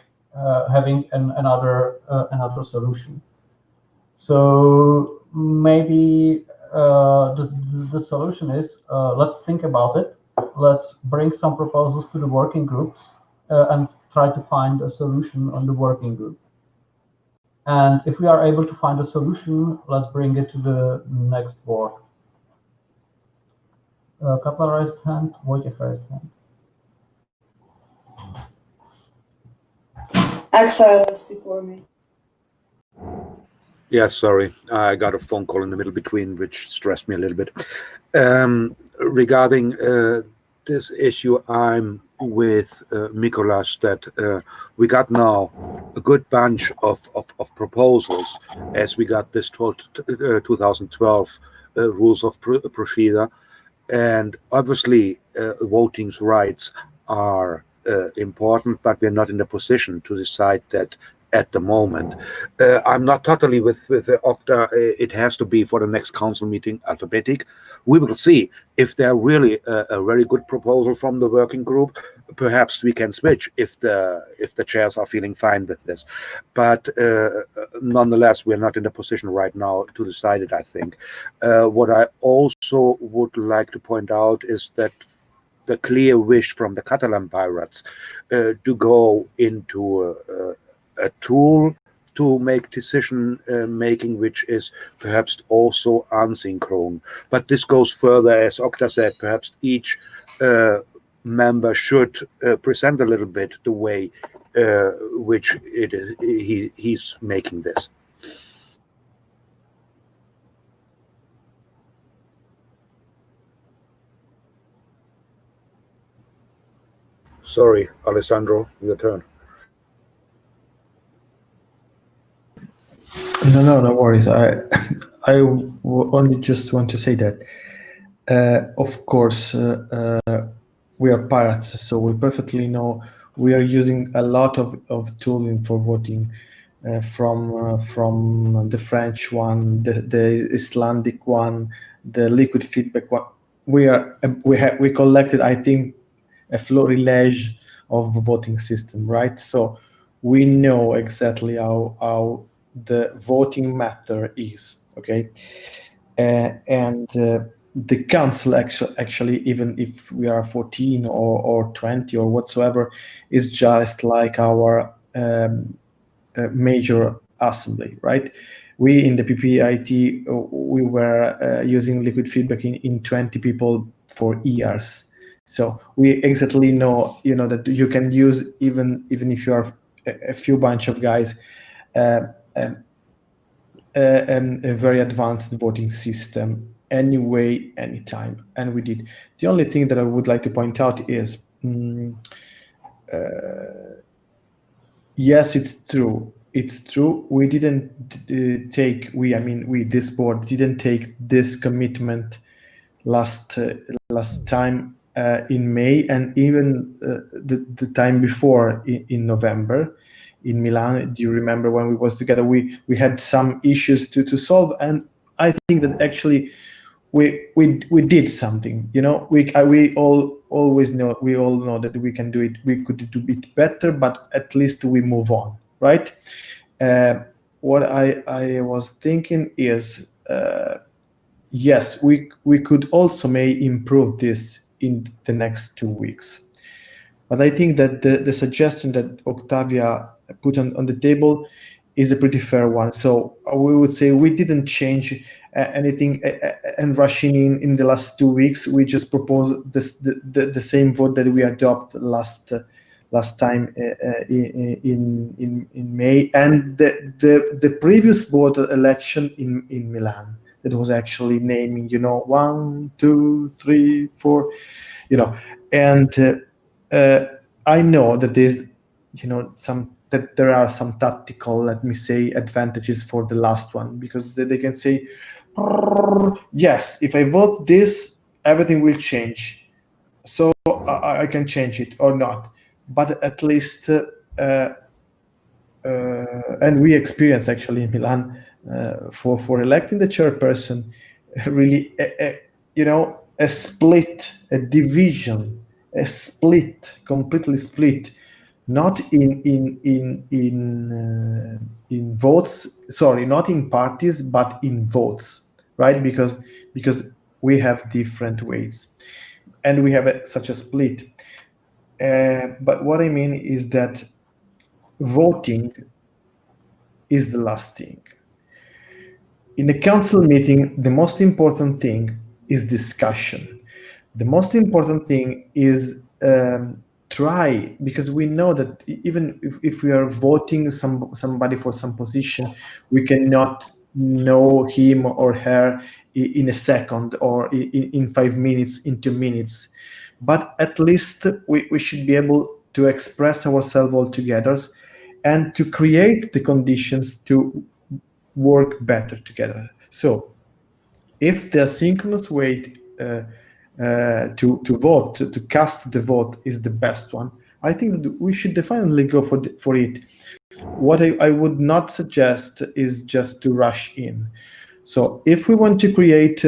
having another solution. So maybe the solution is let's think about it. Let's bring some proposals to the working groups and try to find a solution on the working group. And if we are able to find a solution, let's bring it to the next board. Kaplan raised hand, Wojciech raised hand. Exile is before me. Yeah, sorry, I got a phone call in the middle between, which stressed me a little bit. Regarding this issue, I'm with Mikolas that we got now a good bunch of proposals as we got this 2012 rules of procedure, and obviously voting rights are important, but we're not in a position to decide that at the moment. I'm not totally with Okta. It has to be for the next council meeting alphabetic. We will see if there really a very good proposal from the working group. Perhaps we can switch if the chairs are feeling fine with this. But nonetheless, we're not in a position right now to decide it, I think. What I also would like to point out is that the clear wish from the Catalan pirates to go into a tool to make decision making, which is perhaps also asynchronous. But this goes further, as Okta said, perhaps each member should present a little bit the way which it is, he's making this. Sorry, Alessandro, your turn. No worries. I only just want to say that, of course, we are pirates, so we perfectly know we are using a lot of tooling for voting, from the French one, the Icelandic one, the liquid feedback one. We collected, I think, a florilege of voting system, right? So we know exactly how the voting matter is, okay? And the council actually, even if we are 14 or 20 or whatsoever, is just like our major assembly, right? We in the PPIT, we were using liquid feedback in 20 people for years. So we exactly know, that you can use even if you are a few bunch of guys, a very advanced voting system anyway, anytime, and we did. The only thing that I would like to point out is, yes, it's true. It's true. We didn't this board didn't take this commitment last time in May, and even the time before in November in Milan. Do you remember when we was together? We had some issues to solve, and I think that actually we did something. We all know that we can do it. We could do it better, but at least we move on, right? What I was thinking is, yes, we could also may improve this in the next 2 weeks. But I think that the suggestion that Octavia put on the table is a pretty fair one. So we would say we didn't change anything and rushing in the last 2 weeks. We just proposed the same vote that we adopted last time in May, and the previous vote election in Milan that was actually naming 1, 2, 3, 4, and I know that there's that there are some tactical, let me say, advantages for the last one, because they can say, yes, if I vote this, everything will change, so I can change it or not. But at least, and we experience actually in Milan, for electing the chairperson, really, a split, a division, a split, completely split, not in votes, sorry, not in parties, but in votes, right? Because we have different weights, and we have such a split. But what I mean is that voting is the last thing. In a council meeting, the most important thing is discussion. The most important thing is try, because we know that even if we are voting somebody for some position, we cannot know him or her in a second, or in 5 minutes, in 2 minutes. But at least we should be able to express ourselves all together and to create the conditions to work better together. So if the asynchronous way to vote, to cast the vote, is the best one, I think that we should definitely go for it. What I would not suggest is just to rush in. So if we want to create,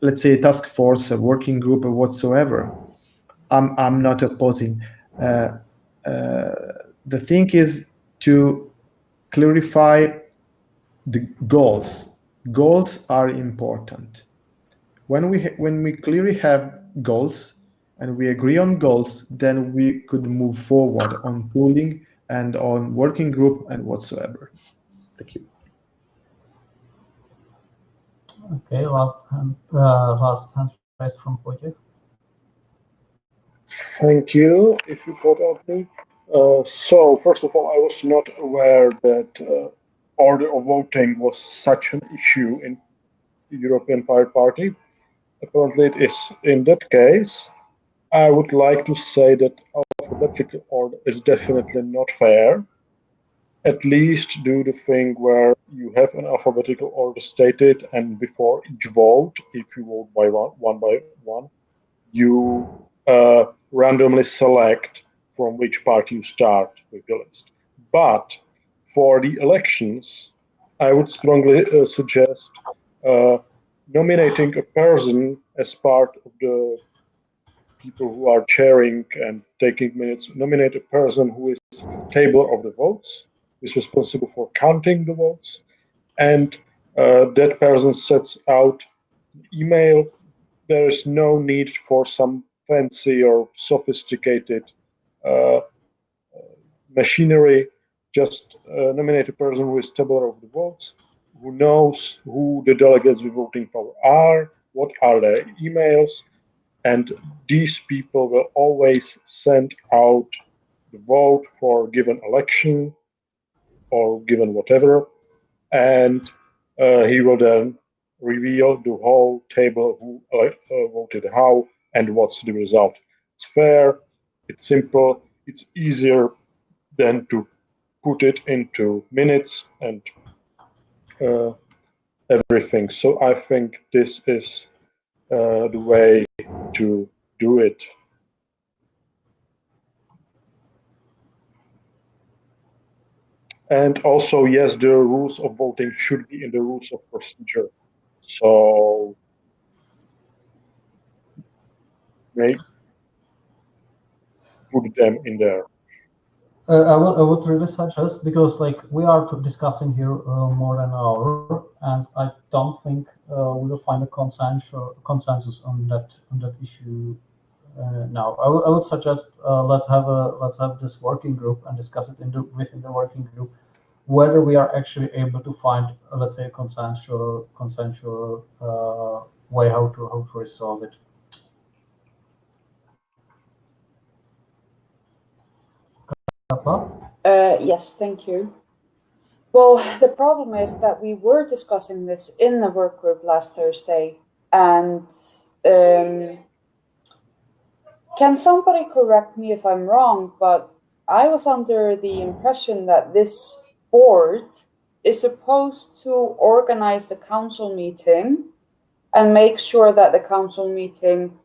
let's say, a task force, a working group, or whatsoever, I'm not opposing. The thing is to clarify the goals. Goals are important. When we clearly have goals and we agree on goals, then we could move forward on pooling and on working group and whatsoever. Thank you. Okay, last hand raised from Wojciech. Thank you, if you got out me. So, first of all, I was not aware that order of voting was such an issue in the European Pirate Party. Apparently it is. In that case, I would like to say that alphabetical order is definitely not fair. At least do the thing where you have an alphabetical order stated, and before each vote, if you vote by one by one, you randomly select from which part you start with the list. But for the elections, I would strongly suggest nominating a person as part of the people who are chairing and taking minutes. Nominate a person who is table of the votes, is responsible for counting the votes, and that person sets out email. There is no need for some fancy or sophisticated machinery. Just nominate a person who is tabular of the votes, who knows who the delegates with voting power are, what are their emails, and these people will always send out the vote for given election or given whatever, and he will then reveal the whole table who voted how and what's the result. It's fair, it's simple, it's easier than to put it into minutes and everything. So I think this is the way to do it. And also, yes, the rules of voting should be in the rules of procedure. So may put them in there. I would really suggest, because like we are discussing here more than an hour, and I don't think we will find a consensus on that issue now. I would suggest let's have this working group and discuss it within the working group whether we are actually able to find, let's say, a consensual way how to resolve it. Yes, thank you. Well, the problem is that we were discussing this in the work group last Thursday, and can somebody correct me if I'm wrong, but I was under the impression that this board is supposed to organize the council meeting and make sure that the council meeting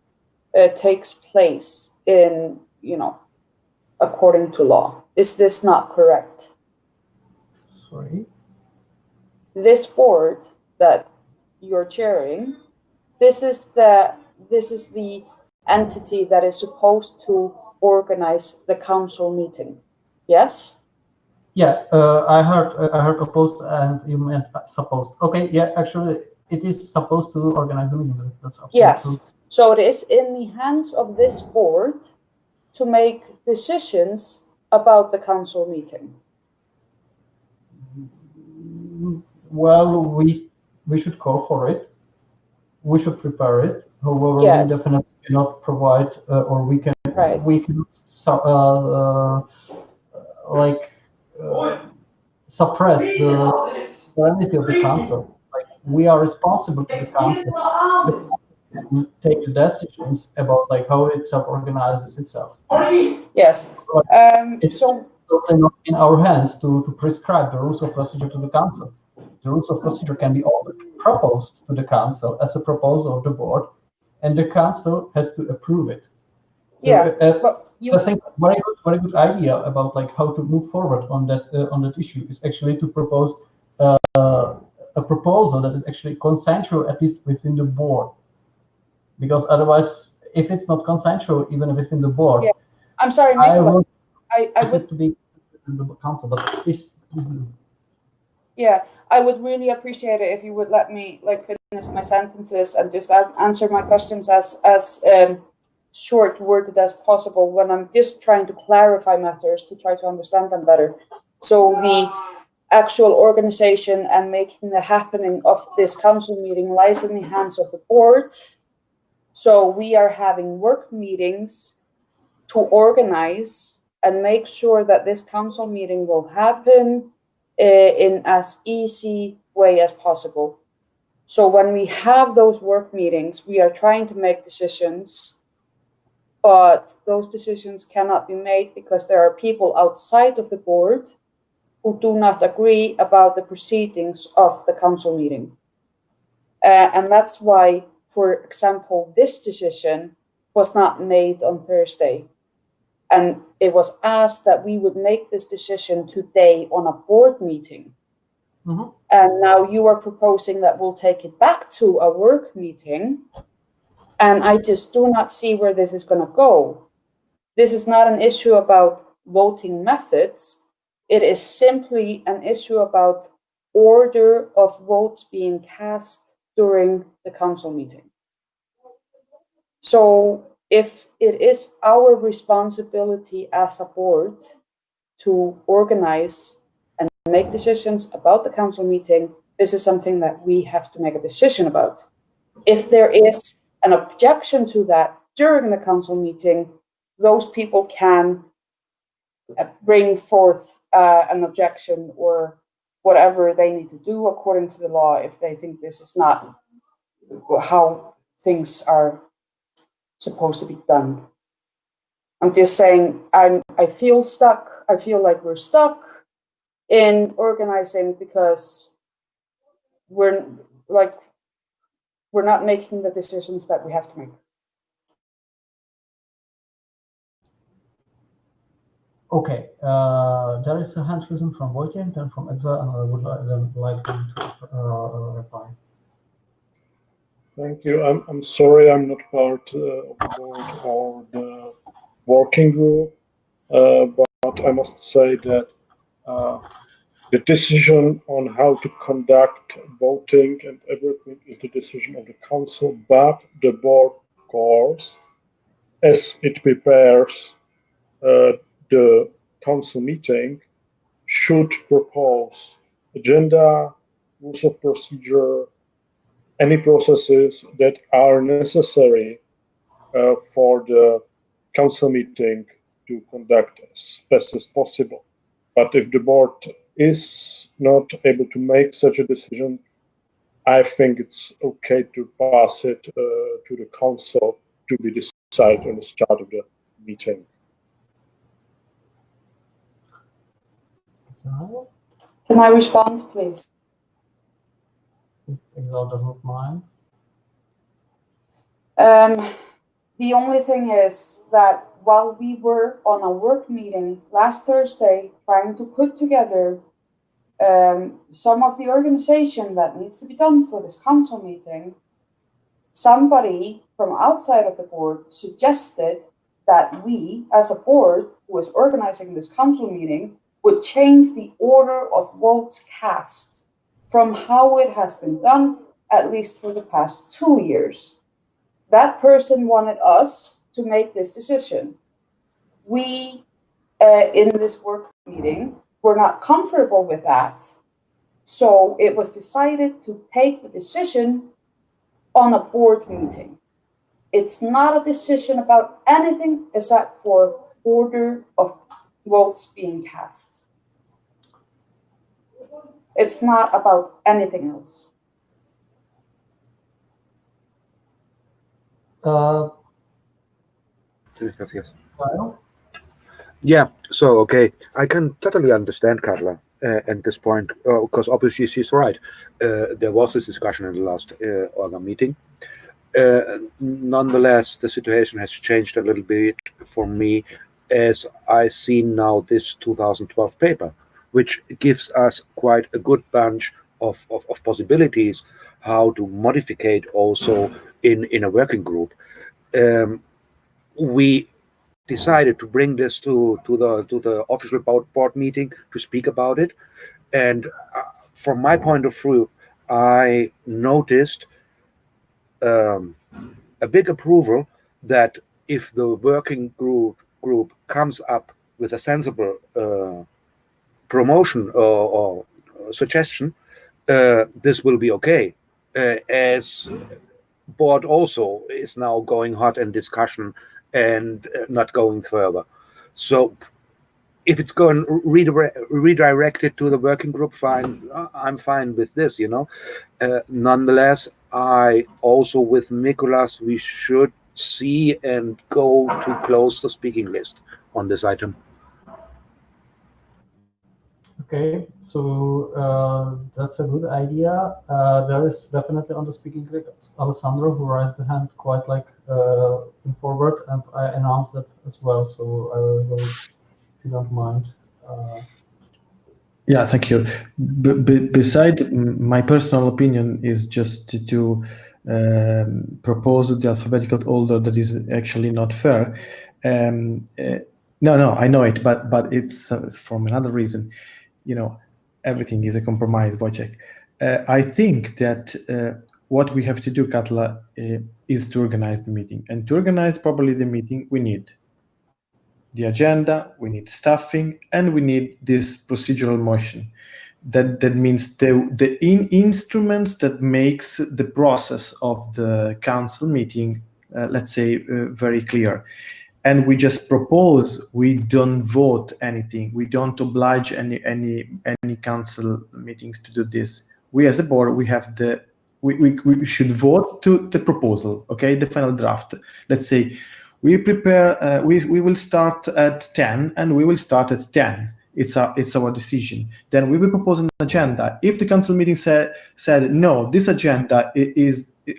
takes place in, according to law. Is this not correct? Sorry. This board that you're chairing, this is the entity that is supposed to organize the council meeting. Yes? Yeah, I heard opposed and you meant supposed. Okay, yeah, actually it is supposed to organize the meeting. That's absolutely Yes. true. So it is in the hands of this board to make decisions about the council meeting. Well, we should call for it. We should prepare it. However, Yes. we definitely cannot provide, or we can Right. Suppress the serenity of the council. Like, we are responsible to the council to take the decisions about like how it self-organizes itself. Yes. It's So totally not in our hands to prescribe the rules of procedure to the council. The rules of procedure can be proposed to the council as a proposal of the board, and the council has to approve it. So, yeah, but I think very good idea about like how to move forward on that issue is actually to propose a proposal that is actually consensual, at least within the board. Because otherwise, if it's not consensual, even within the board, yeah. I'm sorry, I Nicholas. I would would to be in the council, but please do. Yeah, I would really appreciate it if you would let me like finish my sentences and just answer my questions as short worded as possible when I'm just trying to clarify matters to try to understand them better. So the actual organization and making the happening of this council meeting lies in the hands of the board. So we are having work meetings to organize and make sure that this council meeting will happen in as easy way as possible. So when we have those work meetings, we are trying to make decisions, but those decisions cannot be made because there are people outside of the board who do not agree about the proceedings of the council meeting. And that's why, for example, this decision was not made on Thursday. And it was asked that we would make this decision today on a board meeting. Mm-hmm. And now you are proposing that we'll take it back to a work meeting. And I just do not see where this is going to go. This is not an issue about voting methods. It is simply an issue about order of votes being cast during the council meeting. So if it is our responsibility as a board to organize and make decisions about the council meeting, this is something that we have to make a decision about. If there is an objection to that during the council meeting, those people can bring forth an objection or whatever they need to do according to the law if they think this is not how things are supposed to be done. I'm just saying I feel stuck. I feel like we're stuck in organizing because we're not making the decisions that we have to make. Okay, there is a hand risen from Wojciech, then from Exa, and I would like them to reply. Thank you. I'm sorry I'm not part of the board or the working group, but I must say that the decision on how to conduct voting and everything is the decision of the council, but the board, of course, as it prepares the council meeting, should propose agenda, rules of procedure, any processes that are necessary for the council meeting to conduct as best as possible. But if the board is not able to make such a decision, I think it's okay to pass it to the council to be decided on the start of the meeting. Exile, Can I respond, please? if Exile doesn't mind. The only thing is that while we were on a work meeting last Thursday trying to put together some of the organization that needs to be done for this council meeting, somebody from outside of the board suggested that we, as a board who is organizing this council meeting, would change the order of votes cast from how it has been done, at least for the past 2 years. That person wanted us to make this decision. We, in this work meeting, were not comfortable with that. So it was decided to take the decision on a board meeting. It's not a decision about anything except for order of votes being cast. It's not about anything else. Exile? Yeah, so okay, I can totally understand Carla at this point, because obviously she's right. There was this discussion in the last orga meeting. Nonetheless, the situation has changed a little bit for me as I see now this 2012 paper, which gives us quite a good bunch of possibilities how to modify it also in a working group. We decided to bring this to the official board meeting to speak about it, and from my point of view, I noticed a big approval that if the working group comes up with a sensible promotion or suggestion, this will be okay. As board also is now going hot in discussion and not going further. So if it's going redirected to the working group, fine. I'm fine with this, you know. Nonetheless, I also with Nicholas, we should see and go to close the speaking list on this item. Okay, so that's a good idea. There is definitely on the speaking list Alessandro, who raised the hand quite like in forward, and I announced that as well. So I will, if you don't mind. Yeah, thank you. Beside my personal opinion is just to propose the alphabetical order that is actually not fair. No, I know it, but it's from another reason. You know, everything is a compromise, Wojciech. I think that what we have to do, Katla, is to organize the meeting. And to organize properly the meeting, we need the agenda, we need staffing, and we need this procedural motion. That means the instruments that makes the process of the council meeting, let's say, very clear. And we just propose, we don't vote anything. We don't oblige any council meetings to do this. We as a board, we have we should vote to the proposal, okay, the final draft. Let's say we prepare, we will start at 10 and we will start at 10. It's our decision. Then we will propose an agenda. If the council meeting said no, this agenda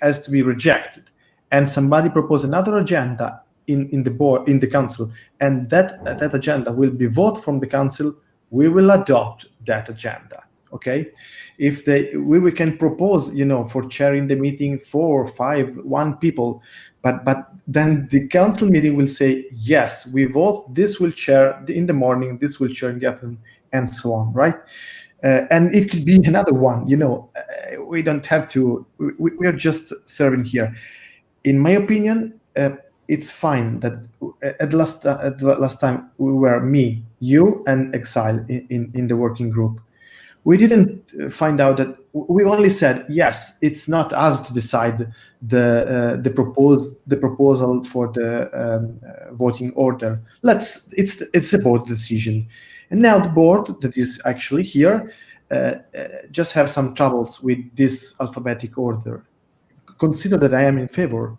has to be rejected, and somebody propose another agenda in the board, in the council, and that agenda will be voted from the council, we will adopt that agenda. Okay, if we can propose, you know, for chairing the meeting 4 or 5, 1 people, but then the council meeting will say yes, we vote. This will chair in the morning. This will chair in the afternoon, and so on, right? And it could be another one. You know, we don't have to. We are just serving here. In my opinion, it's fine that at the last time we were me, you, and Exile in the working group. We didn't find out that we only said yes. It's not us to decide the proposal for the voting order. It's a board decision, and now the board that is actually here just have some troubles with this alphabetic order. Consider that I am in favor,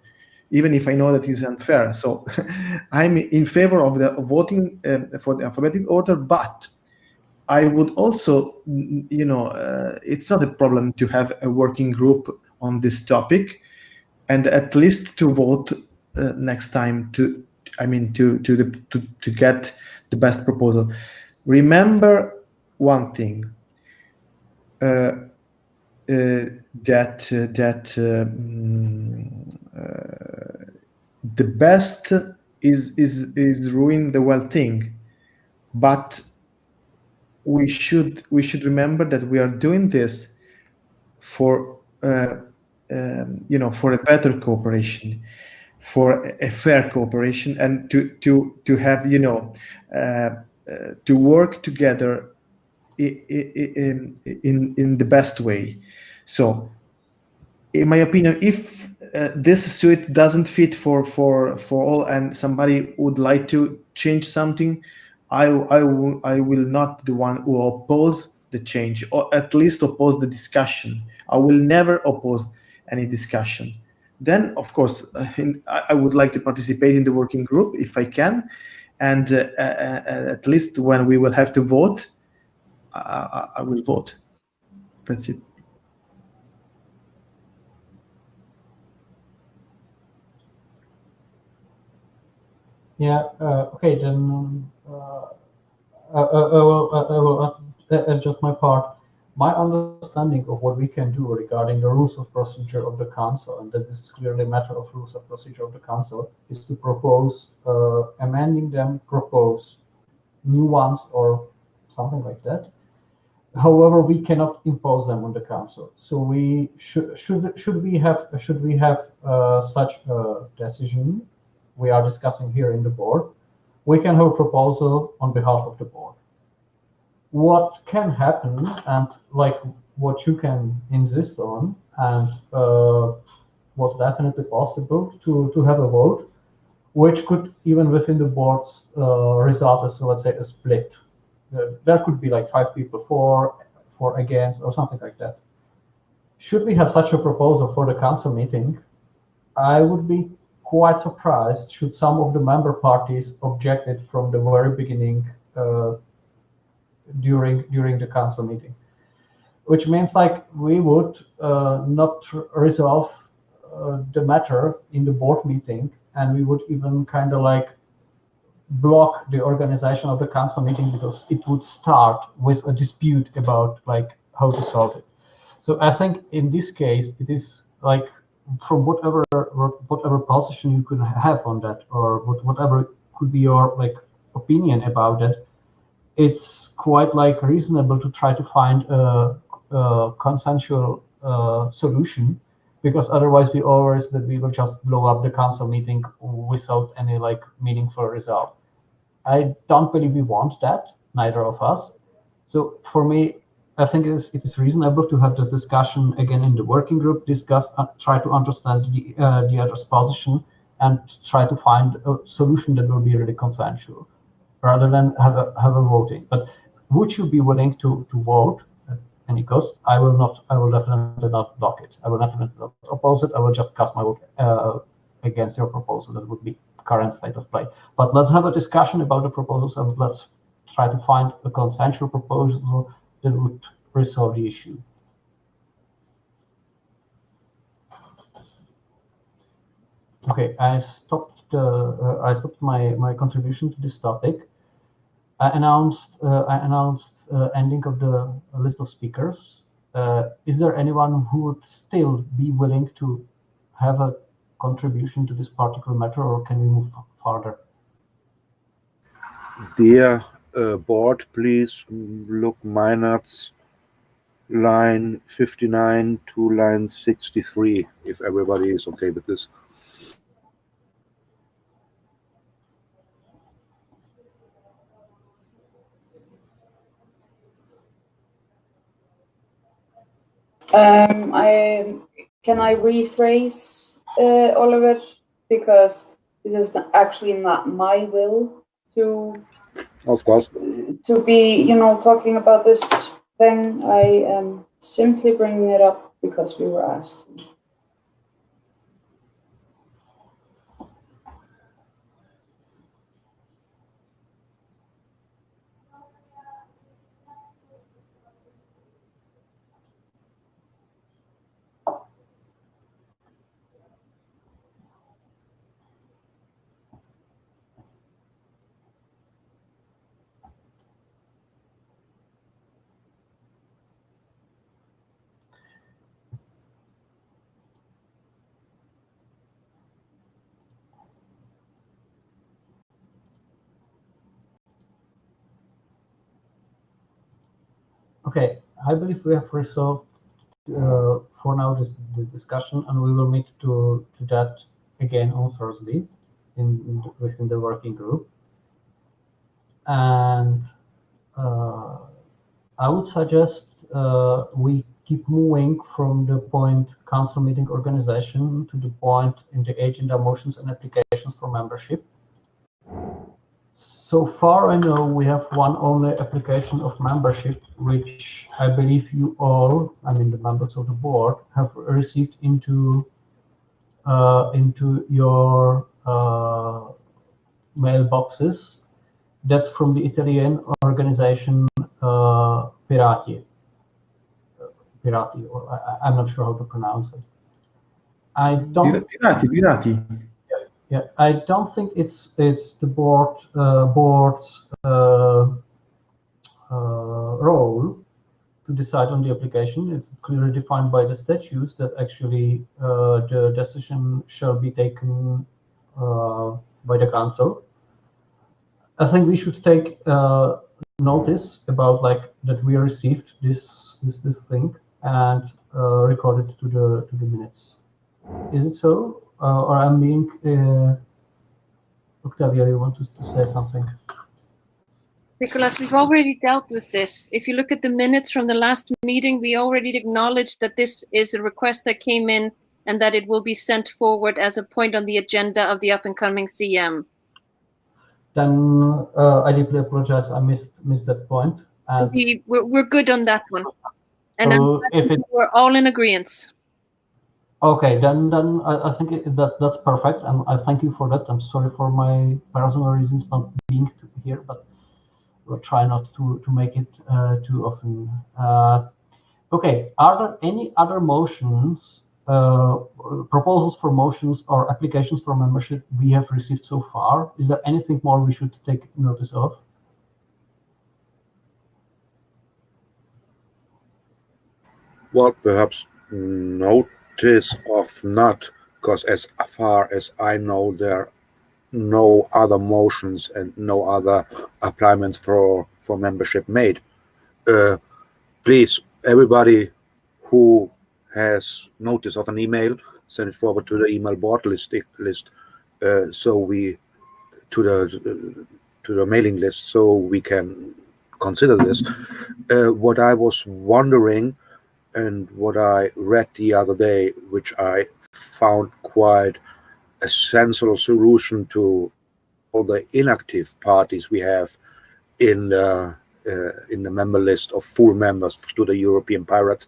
even if I know that it's unfair. So I'm in favor of the voting for the alphabetic order, but I would also, it's not a problem to have a working group on this topic, and at least to vote next time to get the best proposal. Remember one thing. The best is ruin the well thing, but we should remember that we are doing this for for a better cooperation, for a fair cooperation, and to have to work together in the best way. So, in my opinion, if this suite doesn't fit for all, and somebody would like to change something, I will not be the one who oppose the change, or at least oppose the discussion. I will never oppose any discussion. Then, of course, I would like to participate in the working group if I can, and at least when we will have to vote, I will vote. That's it. Yeah. Okay. Then I will adjust my part. My understanding of what we can do regarding the rules of procedure of the council, and that is clearly a matter of rules of procedure of the council, is to propose amending them, propose new ones, or something like that. However, we cannot impose them on the council. So we should we have such a decision we are discussing here in the board, we can have a proposal on behalf of the board. What can happen, and like what you can insist on, and what's definitely possible to have a vote, which could even within the board's result as, let's say, a split. There could be like 5 people for against, or something like that. Should we have such a proposal for the council meeting, I would be quite surprised should some of the member parties object it from the very beginning during the council meeting, which means like we would not resolve the matter in the board meeting, and we would even kind of like block the organization of the council meeting, because it would start with a dispute about like how to solve it. So I think in this case, it is like, from whatever position you could have on that, or whatever could be your like opinion about it, it's quite like reasonable to try to find a consensual solution, because otherwise we will just blow up the council meeting without any like meaningful result. I don't believe we want that, neither of us. So for me, I think it is reasonable to have this discussion again in the working group, discuss, try to understand the other's position, and try to find a solution that will be really consensual, rather than have a voting. But would you be willing to vote at any cost? I will definitely not block it. I will definitely not oppose it. I will just cast my vote against your proposal. That would be current state of play. But let's have a discussion about the proposals, and let's try to find a consensual proposal that would resolve the issue. Okay, I stopped my contribution to this topic. I announced ending of the list of speakers. Is there anyone who would still be willing to have a contribution to this particular matter, or can we move further? Dear board, please look Meinert's line 59 to line 63, if everybody is okay with this. Can I rephrase all of it, because this is actually not my will to Of course. be, talking about this thing. I am simply bringing it up because we were asked. Okay, I believe we have resolved for now the discussion, and we will meet to that again on Thursday within the working group. And I would suggest we keep moving from the point council meeting organization to the point in the agenda motions and applications for membership. So far, I know we have one only application of membership, which I believe you all, I mean the members of the board, have received into your mailboxes. That's from the Italian organization Pirati. Pirati, or I'm not sure how to pronounce it. I don't. Pirati. Yeah, I don't think it's the board's role to decide on the application. It's clearly defined by the statutes that actually the decision shall be taken by the council. I think we should take notice about that we received this thing and record it to the minutes. Is it so? Or I'm being Octavia, you want to say something? Nicholas, we've already dealt with this. If you look at the minutes from the last meeting, we already acknowledged that this is a request that came in and that it will be sent forward as a point on the agenda of the up-and-coming CM. Then I deeply apologize. I missed that point. So we're good on that one. And so we're all in agreement. Okay, then I think that's perfect, and I thank you for that. I'm sorry for my personal reasons not being here, but we'll try not to make it too often. Okay, are there any other motions, proposals for motions or applications for membership we have received so far? Is there anything more we should take notice of? Well, perhaps notice of not, because as far as I know, there are no other motions and no other applications for membership made. Please, everybody who has notice of an email, send it forward to the email board list, so we to the mailing list, so we can consider this. What I was wondering, and what I read the other day, which I found quite a sensible solution to all the inactive parties we have in the member list of full members to the European Pirates,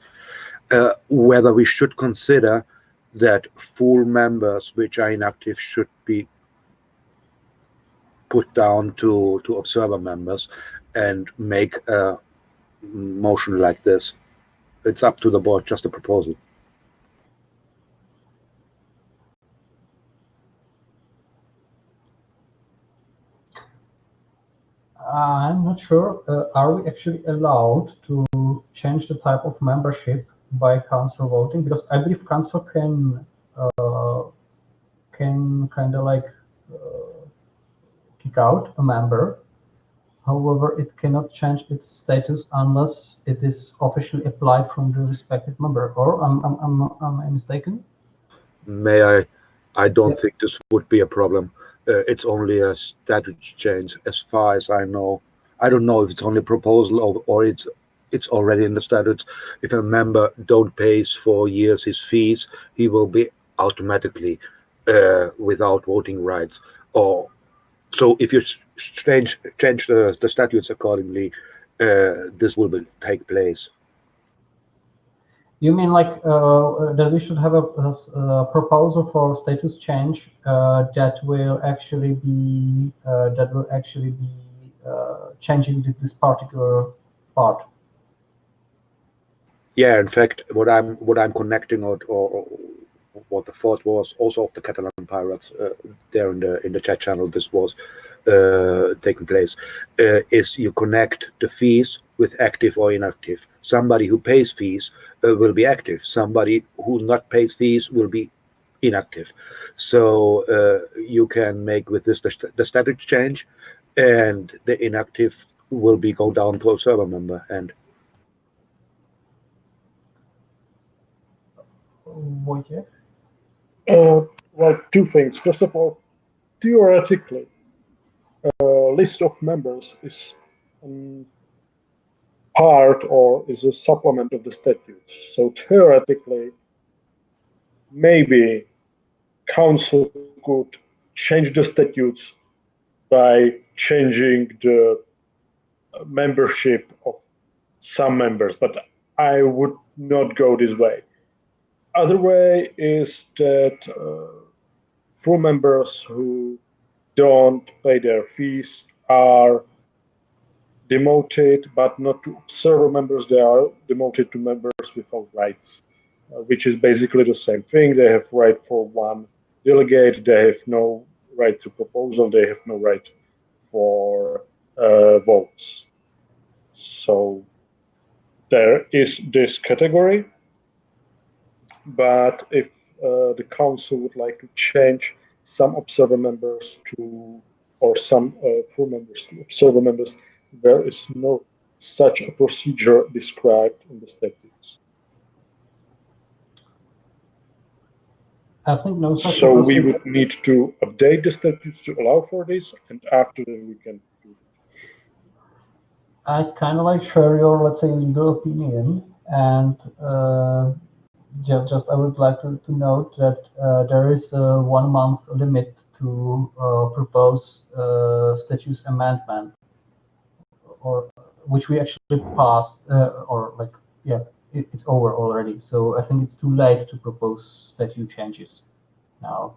whether we should consider that full members which are inactive should be put down to observer members and make a motion like this. It's up to the board, just a proposal. I'm not sure. Are we actually allowed to change the type of membership by council voting? Because I believe council can kind of kick out a member. However, it cannot change its status unless it is officially applied from the respective member. Or am I mistaken? May I don't think this would be a problem. It's only a statute change, as far as I know. I don't know if it's only a proposal or it's it's already in the statutes. If a member don't pay for years his fees, he will be automatically without voting rights. Or so if you change the statutes accordingly, this will take place. You mean like that we should have a proposal for status change that will actually be changing this particular part? Yeah, in fact, what I'm connecting or what the thought was also of the Catalan Pirates there in the chat channel, this was taking place, is you connect the fees with active or inactive. Somebody who pays fees will be active. Somebody who not pays fees will be inactive. So you can make with this the status change, and the inactive will be go down to a server member. And Wojciech? Well, two things. First of all, theoretically, a list of members is part or is a supplement of the statutes. So theoretically, maybe council could change the statutes by changing the membership of some members, but I would not go this way. Other way is that full members who don't pay their fees are demoted, but not to observer members. They are demoted to members without rights, which is basically the same thing. They have right for one delegate. They have no right to proposal. They have no right for votes. So there is this category. But if the council would like to change some observer members to, or some full members to observer members, there is no such a procedure described in the statutes. I think no such. So we would need to update the statutes to allow for this, and after that we can do it. I kind of like share your, let's say, legal opinion, and just I would like to note that there is a 1 month limit to propose statutes amendment, or which we actually passed, or like, yeah, it's over already. So I think it's too late to propose statute changes now.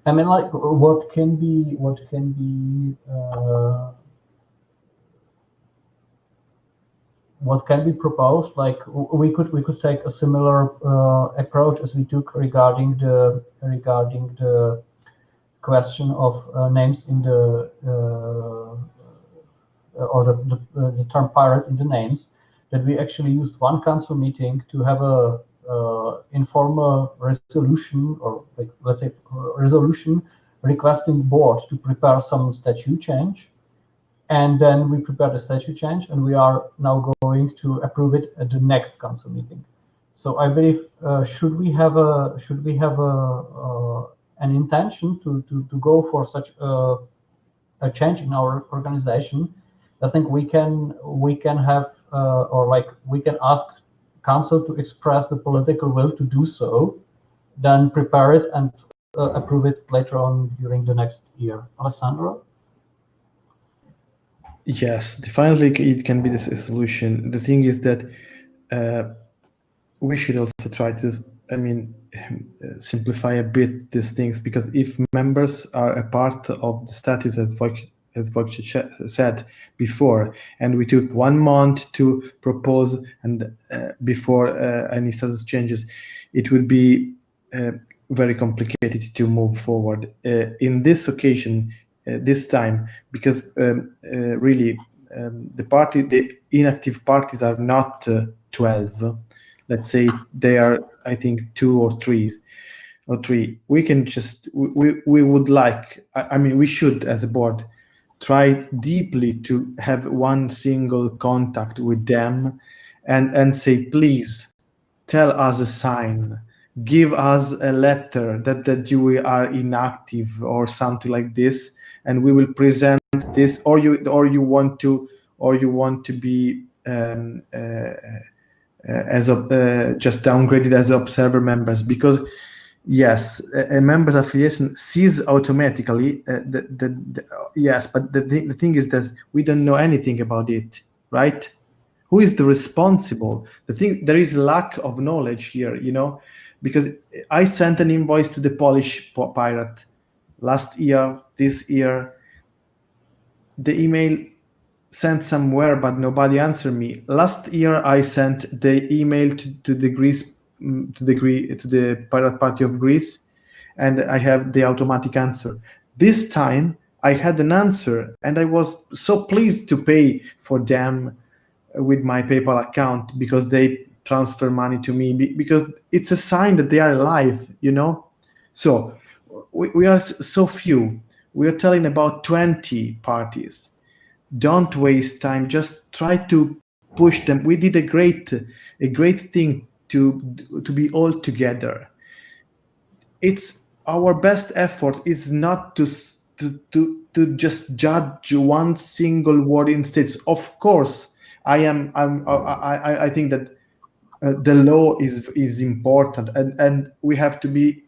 I mean, like, what can be proposed? Like, we could take a similar approach as we took regarding the question of names in the or the term pirate in the names. That we actually used one council meeting to have a informal resolution, or like, let's say, resolution requesting board to prepare some statute change, and then we prepare the statute change, and we are now going to approve it at the next council meeting. So I believe should we have an intention to go for such a change in our organization, I think we can have or like we can ask council to express the political will to do so, then prepare it and approve it later on during the next year. Alessandro? Yes, definitely it can be this a solution. The thing is that we should also try to, simplify a bit these things, because if members are a part of the status, as Wojciech said before, and we took 1 month to propose and before any status changes, it would be very complicated to move forward. In this occasion, this time, because really the inactive parties are not 12. Let's say they are, I think, 2 or 3. We can just, we would like, we should, as a board, try deeply to have one single contact with them and say, please tell us a sign, give us a letter that you are inactive or something like this, and we will present this, or you want to be as just downgraded as observer members, because yes, a members affiliation sees automatically yes, but the thing is that we don't know anything about it, right? Who is the responsible? The thing, there is lack of knowledge here, because I sent an invoice to the Polish pirate last year, this year. The email sent somewhere, but nobody answered me. Last year, I sent the email to the Greece, to the Pirate Party of Greece, and I have the automatic answer. This time, I had an answer, and I was so pleased to pay for them with my PayPal account, because they transfer money to me, because it's a sign that they are alive, So we are so few. We are telling about 20 parties. Don't waste time. Just try to push them. We did a great thing to be all together. It's our best effort is not to just judge one single word in states. Of course, I think that the law is important, and we have to be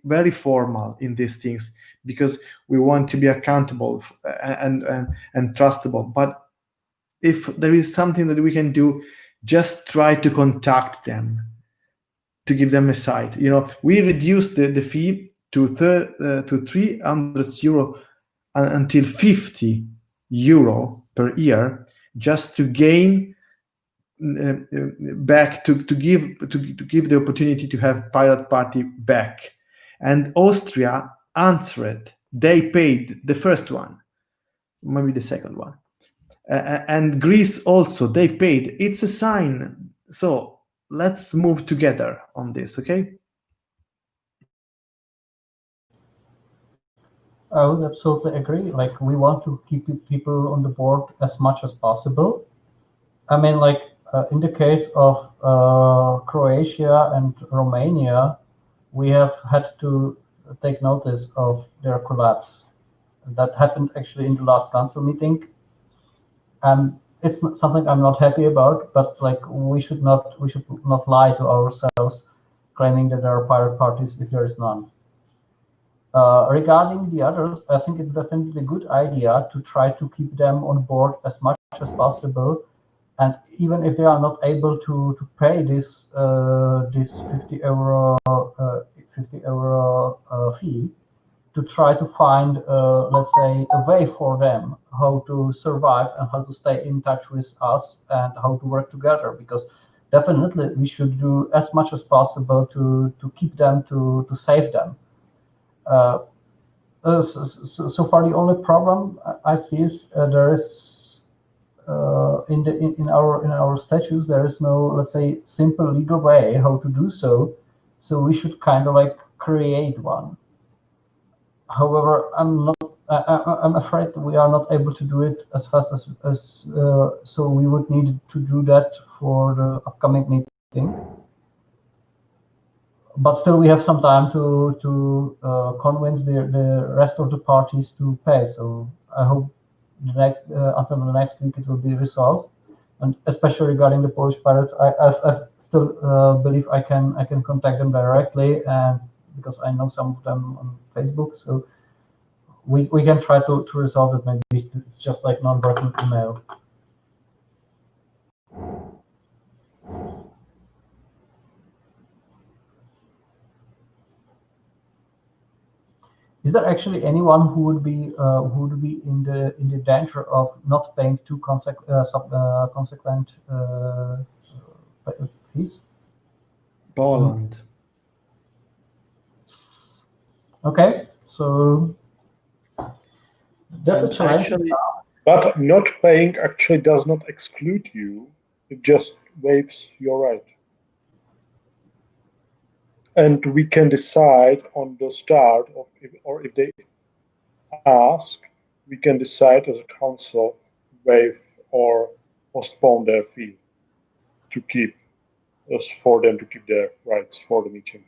very formal in these things, because we want to be accountable and trustable. But if there is something that we can do, just try to contact them, to give them a site. We reduced the fee to 300 euro until 50 euro per year, just to gain back, to give the opportunity to have Pirate Party back. And Austria answered. They paid the first one, maybe the second one, and Greece also, they paid. It's a sign. So let's move together on this, okay? I would absolutely agree. Like, we want to keep people on the board as much as possible. I mean, like, in the case of Croatia and Romania, we have had to take notice of their collapse. That happened actually in the last council meeting, and it's not something I'm not happy about. But like, we should not lie to ourselves, claiming that there are pirate parties if there is none. Regarding the others, I think it's definitely a good idea to try to keep them on board as much as possible. And even if they are not able to pay this 50 euro fee, to try to find, let's say, a way for them how to survive and how to stay in touch with us and how to work together. Because definitely we should do as much as possible to keep them, to save them. So far, the only problem I see is there is. In our statutes, there is no, let's say, simple legal way how to do so. So we should kind of like create one. However, I'm afraid we are not able to do it as fast as so we would need to do that for the upcoming meeting. But still, we have some time to convince the rest of the parties to pay. So I hope until the next week it will be resolved. And especially regarding the Polish pirates, I still believe I can contact them directly, and because I know some of them on Facebook, so we can try to resolve it. Maybe it's just like non-working email. Is there actually anyone who would be in the danger of not paying two consequent fees? Poland. Okay, so that's a challenge. Actually, But not paying actually does not exclude you. It just waives your right. And we can decide on the start of, if they ask, we can decide as a council waive or postpone their fee. to keep for them to keep their rights for the meeting.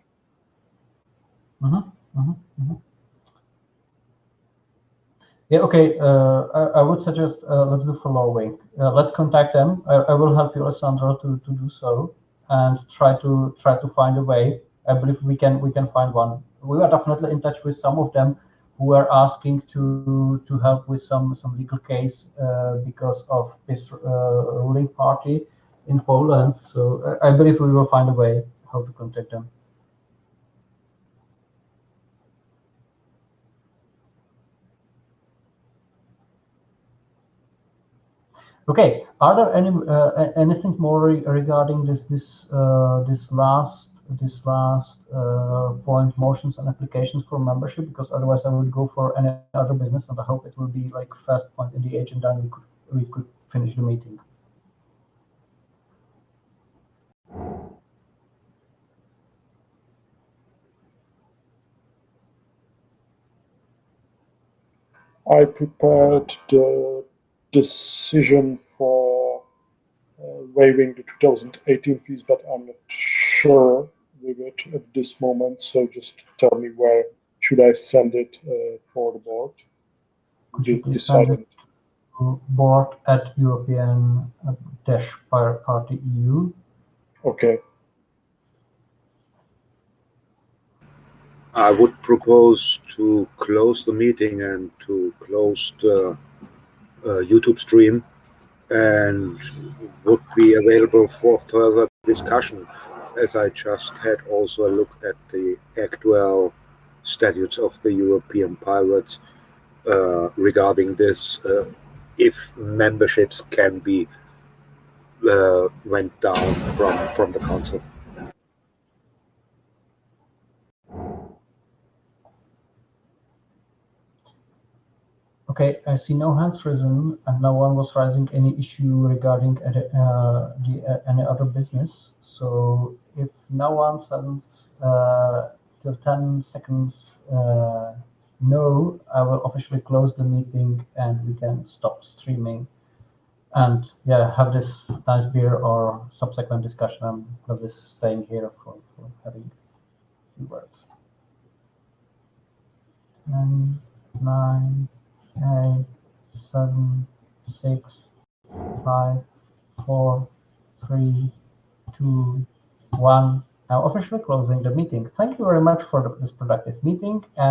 Yeah, okay. I would suggest let's do following. Let's contact them. I will help you, Alessandro, to do so and try to find a way. I believe we can find one. We are definitely in touch with some of them who are asking to help with some legal case because of this ruling party in Poland. So I believe we will find a way how to contact them. Okay. Are there any anything more regarding this last point, motions and applications for membership? Because otherwise, I would go for any other business, and I hope it will be like first point in the agenda, and we could finish the meeting. I prepared the decision for waiving the 2018 fees, but I'm not sure with it at this moment. So just tell me where should I send it for the board? Could you please send it to board@European-Party EU? Okay. I would propose to close the meeting and to close the YouTube stream, and would be available for further discussion, as I just had also a look at the actual statutes of the European Pirates regarding this, if memberships can be went down from the council. Okay, I see no hands risen, and no one was raising any issue regarding any other business. So if no one sends till 10 seconds no, I will officially close the meeting and we can stop streaming. And yeah, have this nice beer or subsequent discussion. I'm not just staying here for having a few words. 10, 9, 8, 7, 6, 5, 4, 3, 2, 1. Now officially closing the meeting. Thank you very much for this productive meeting, and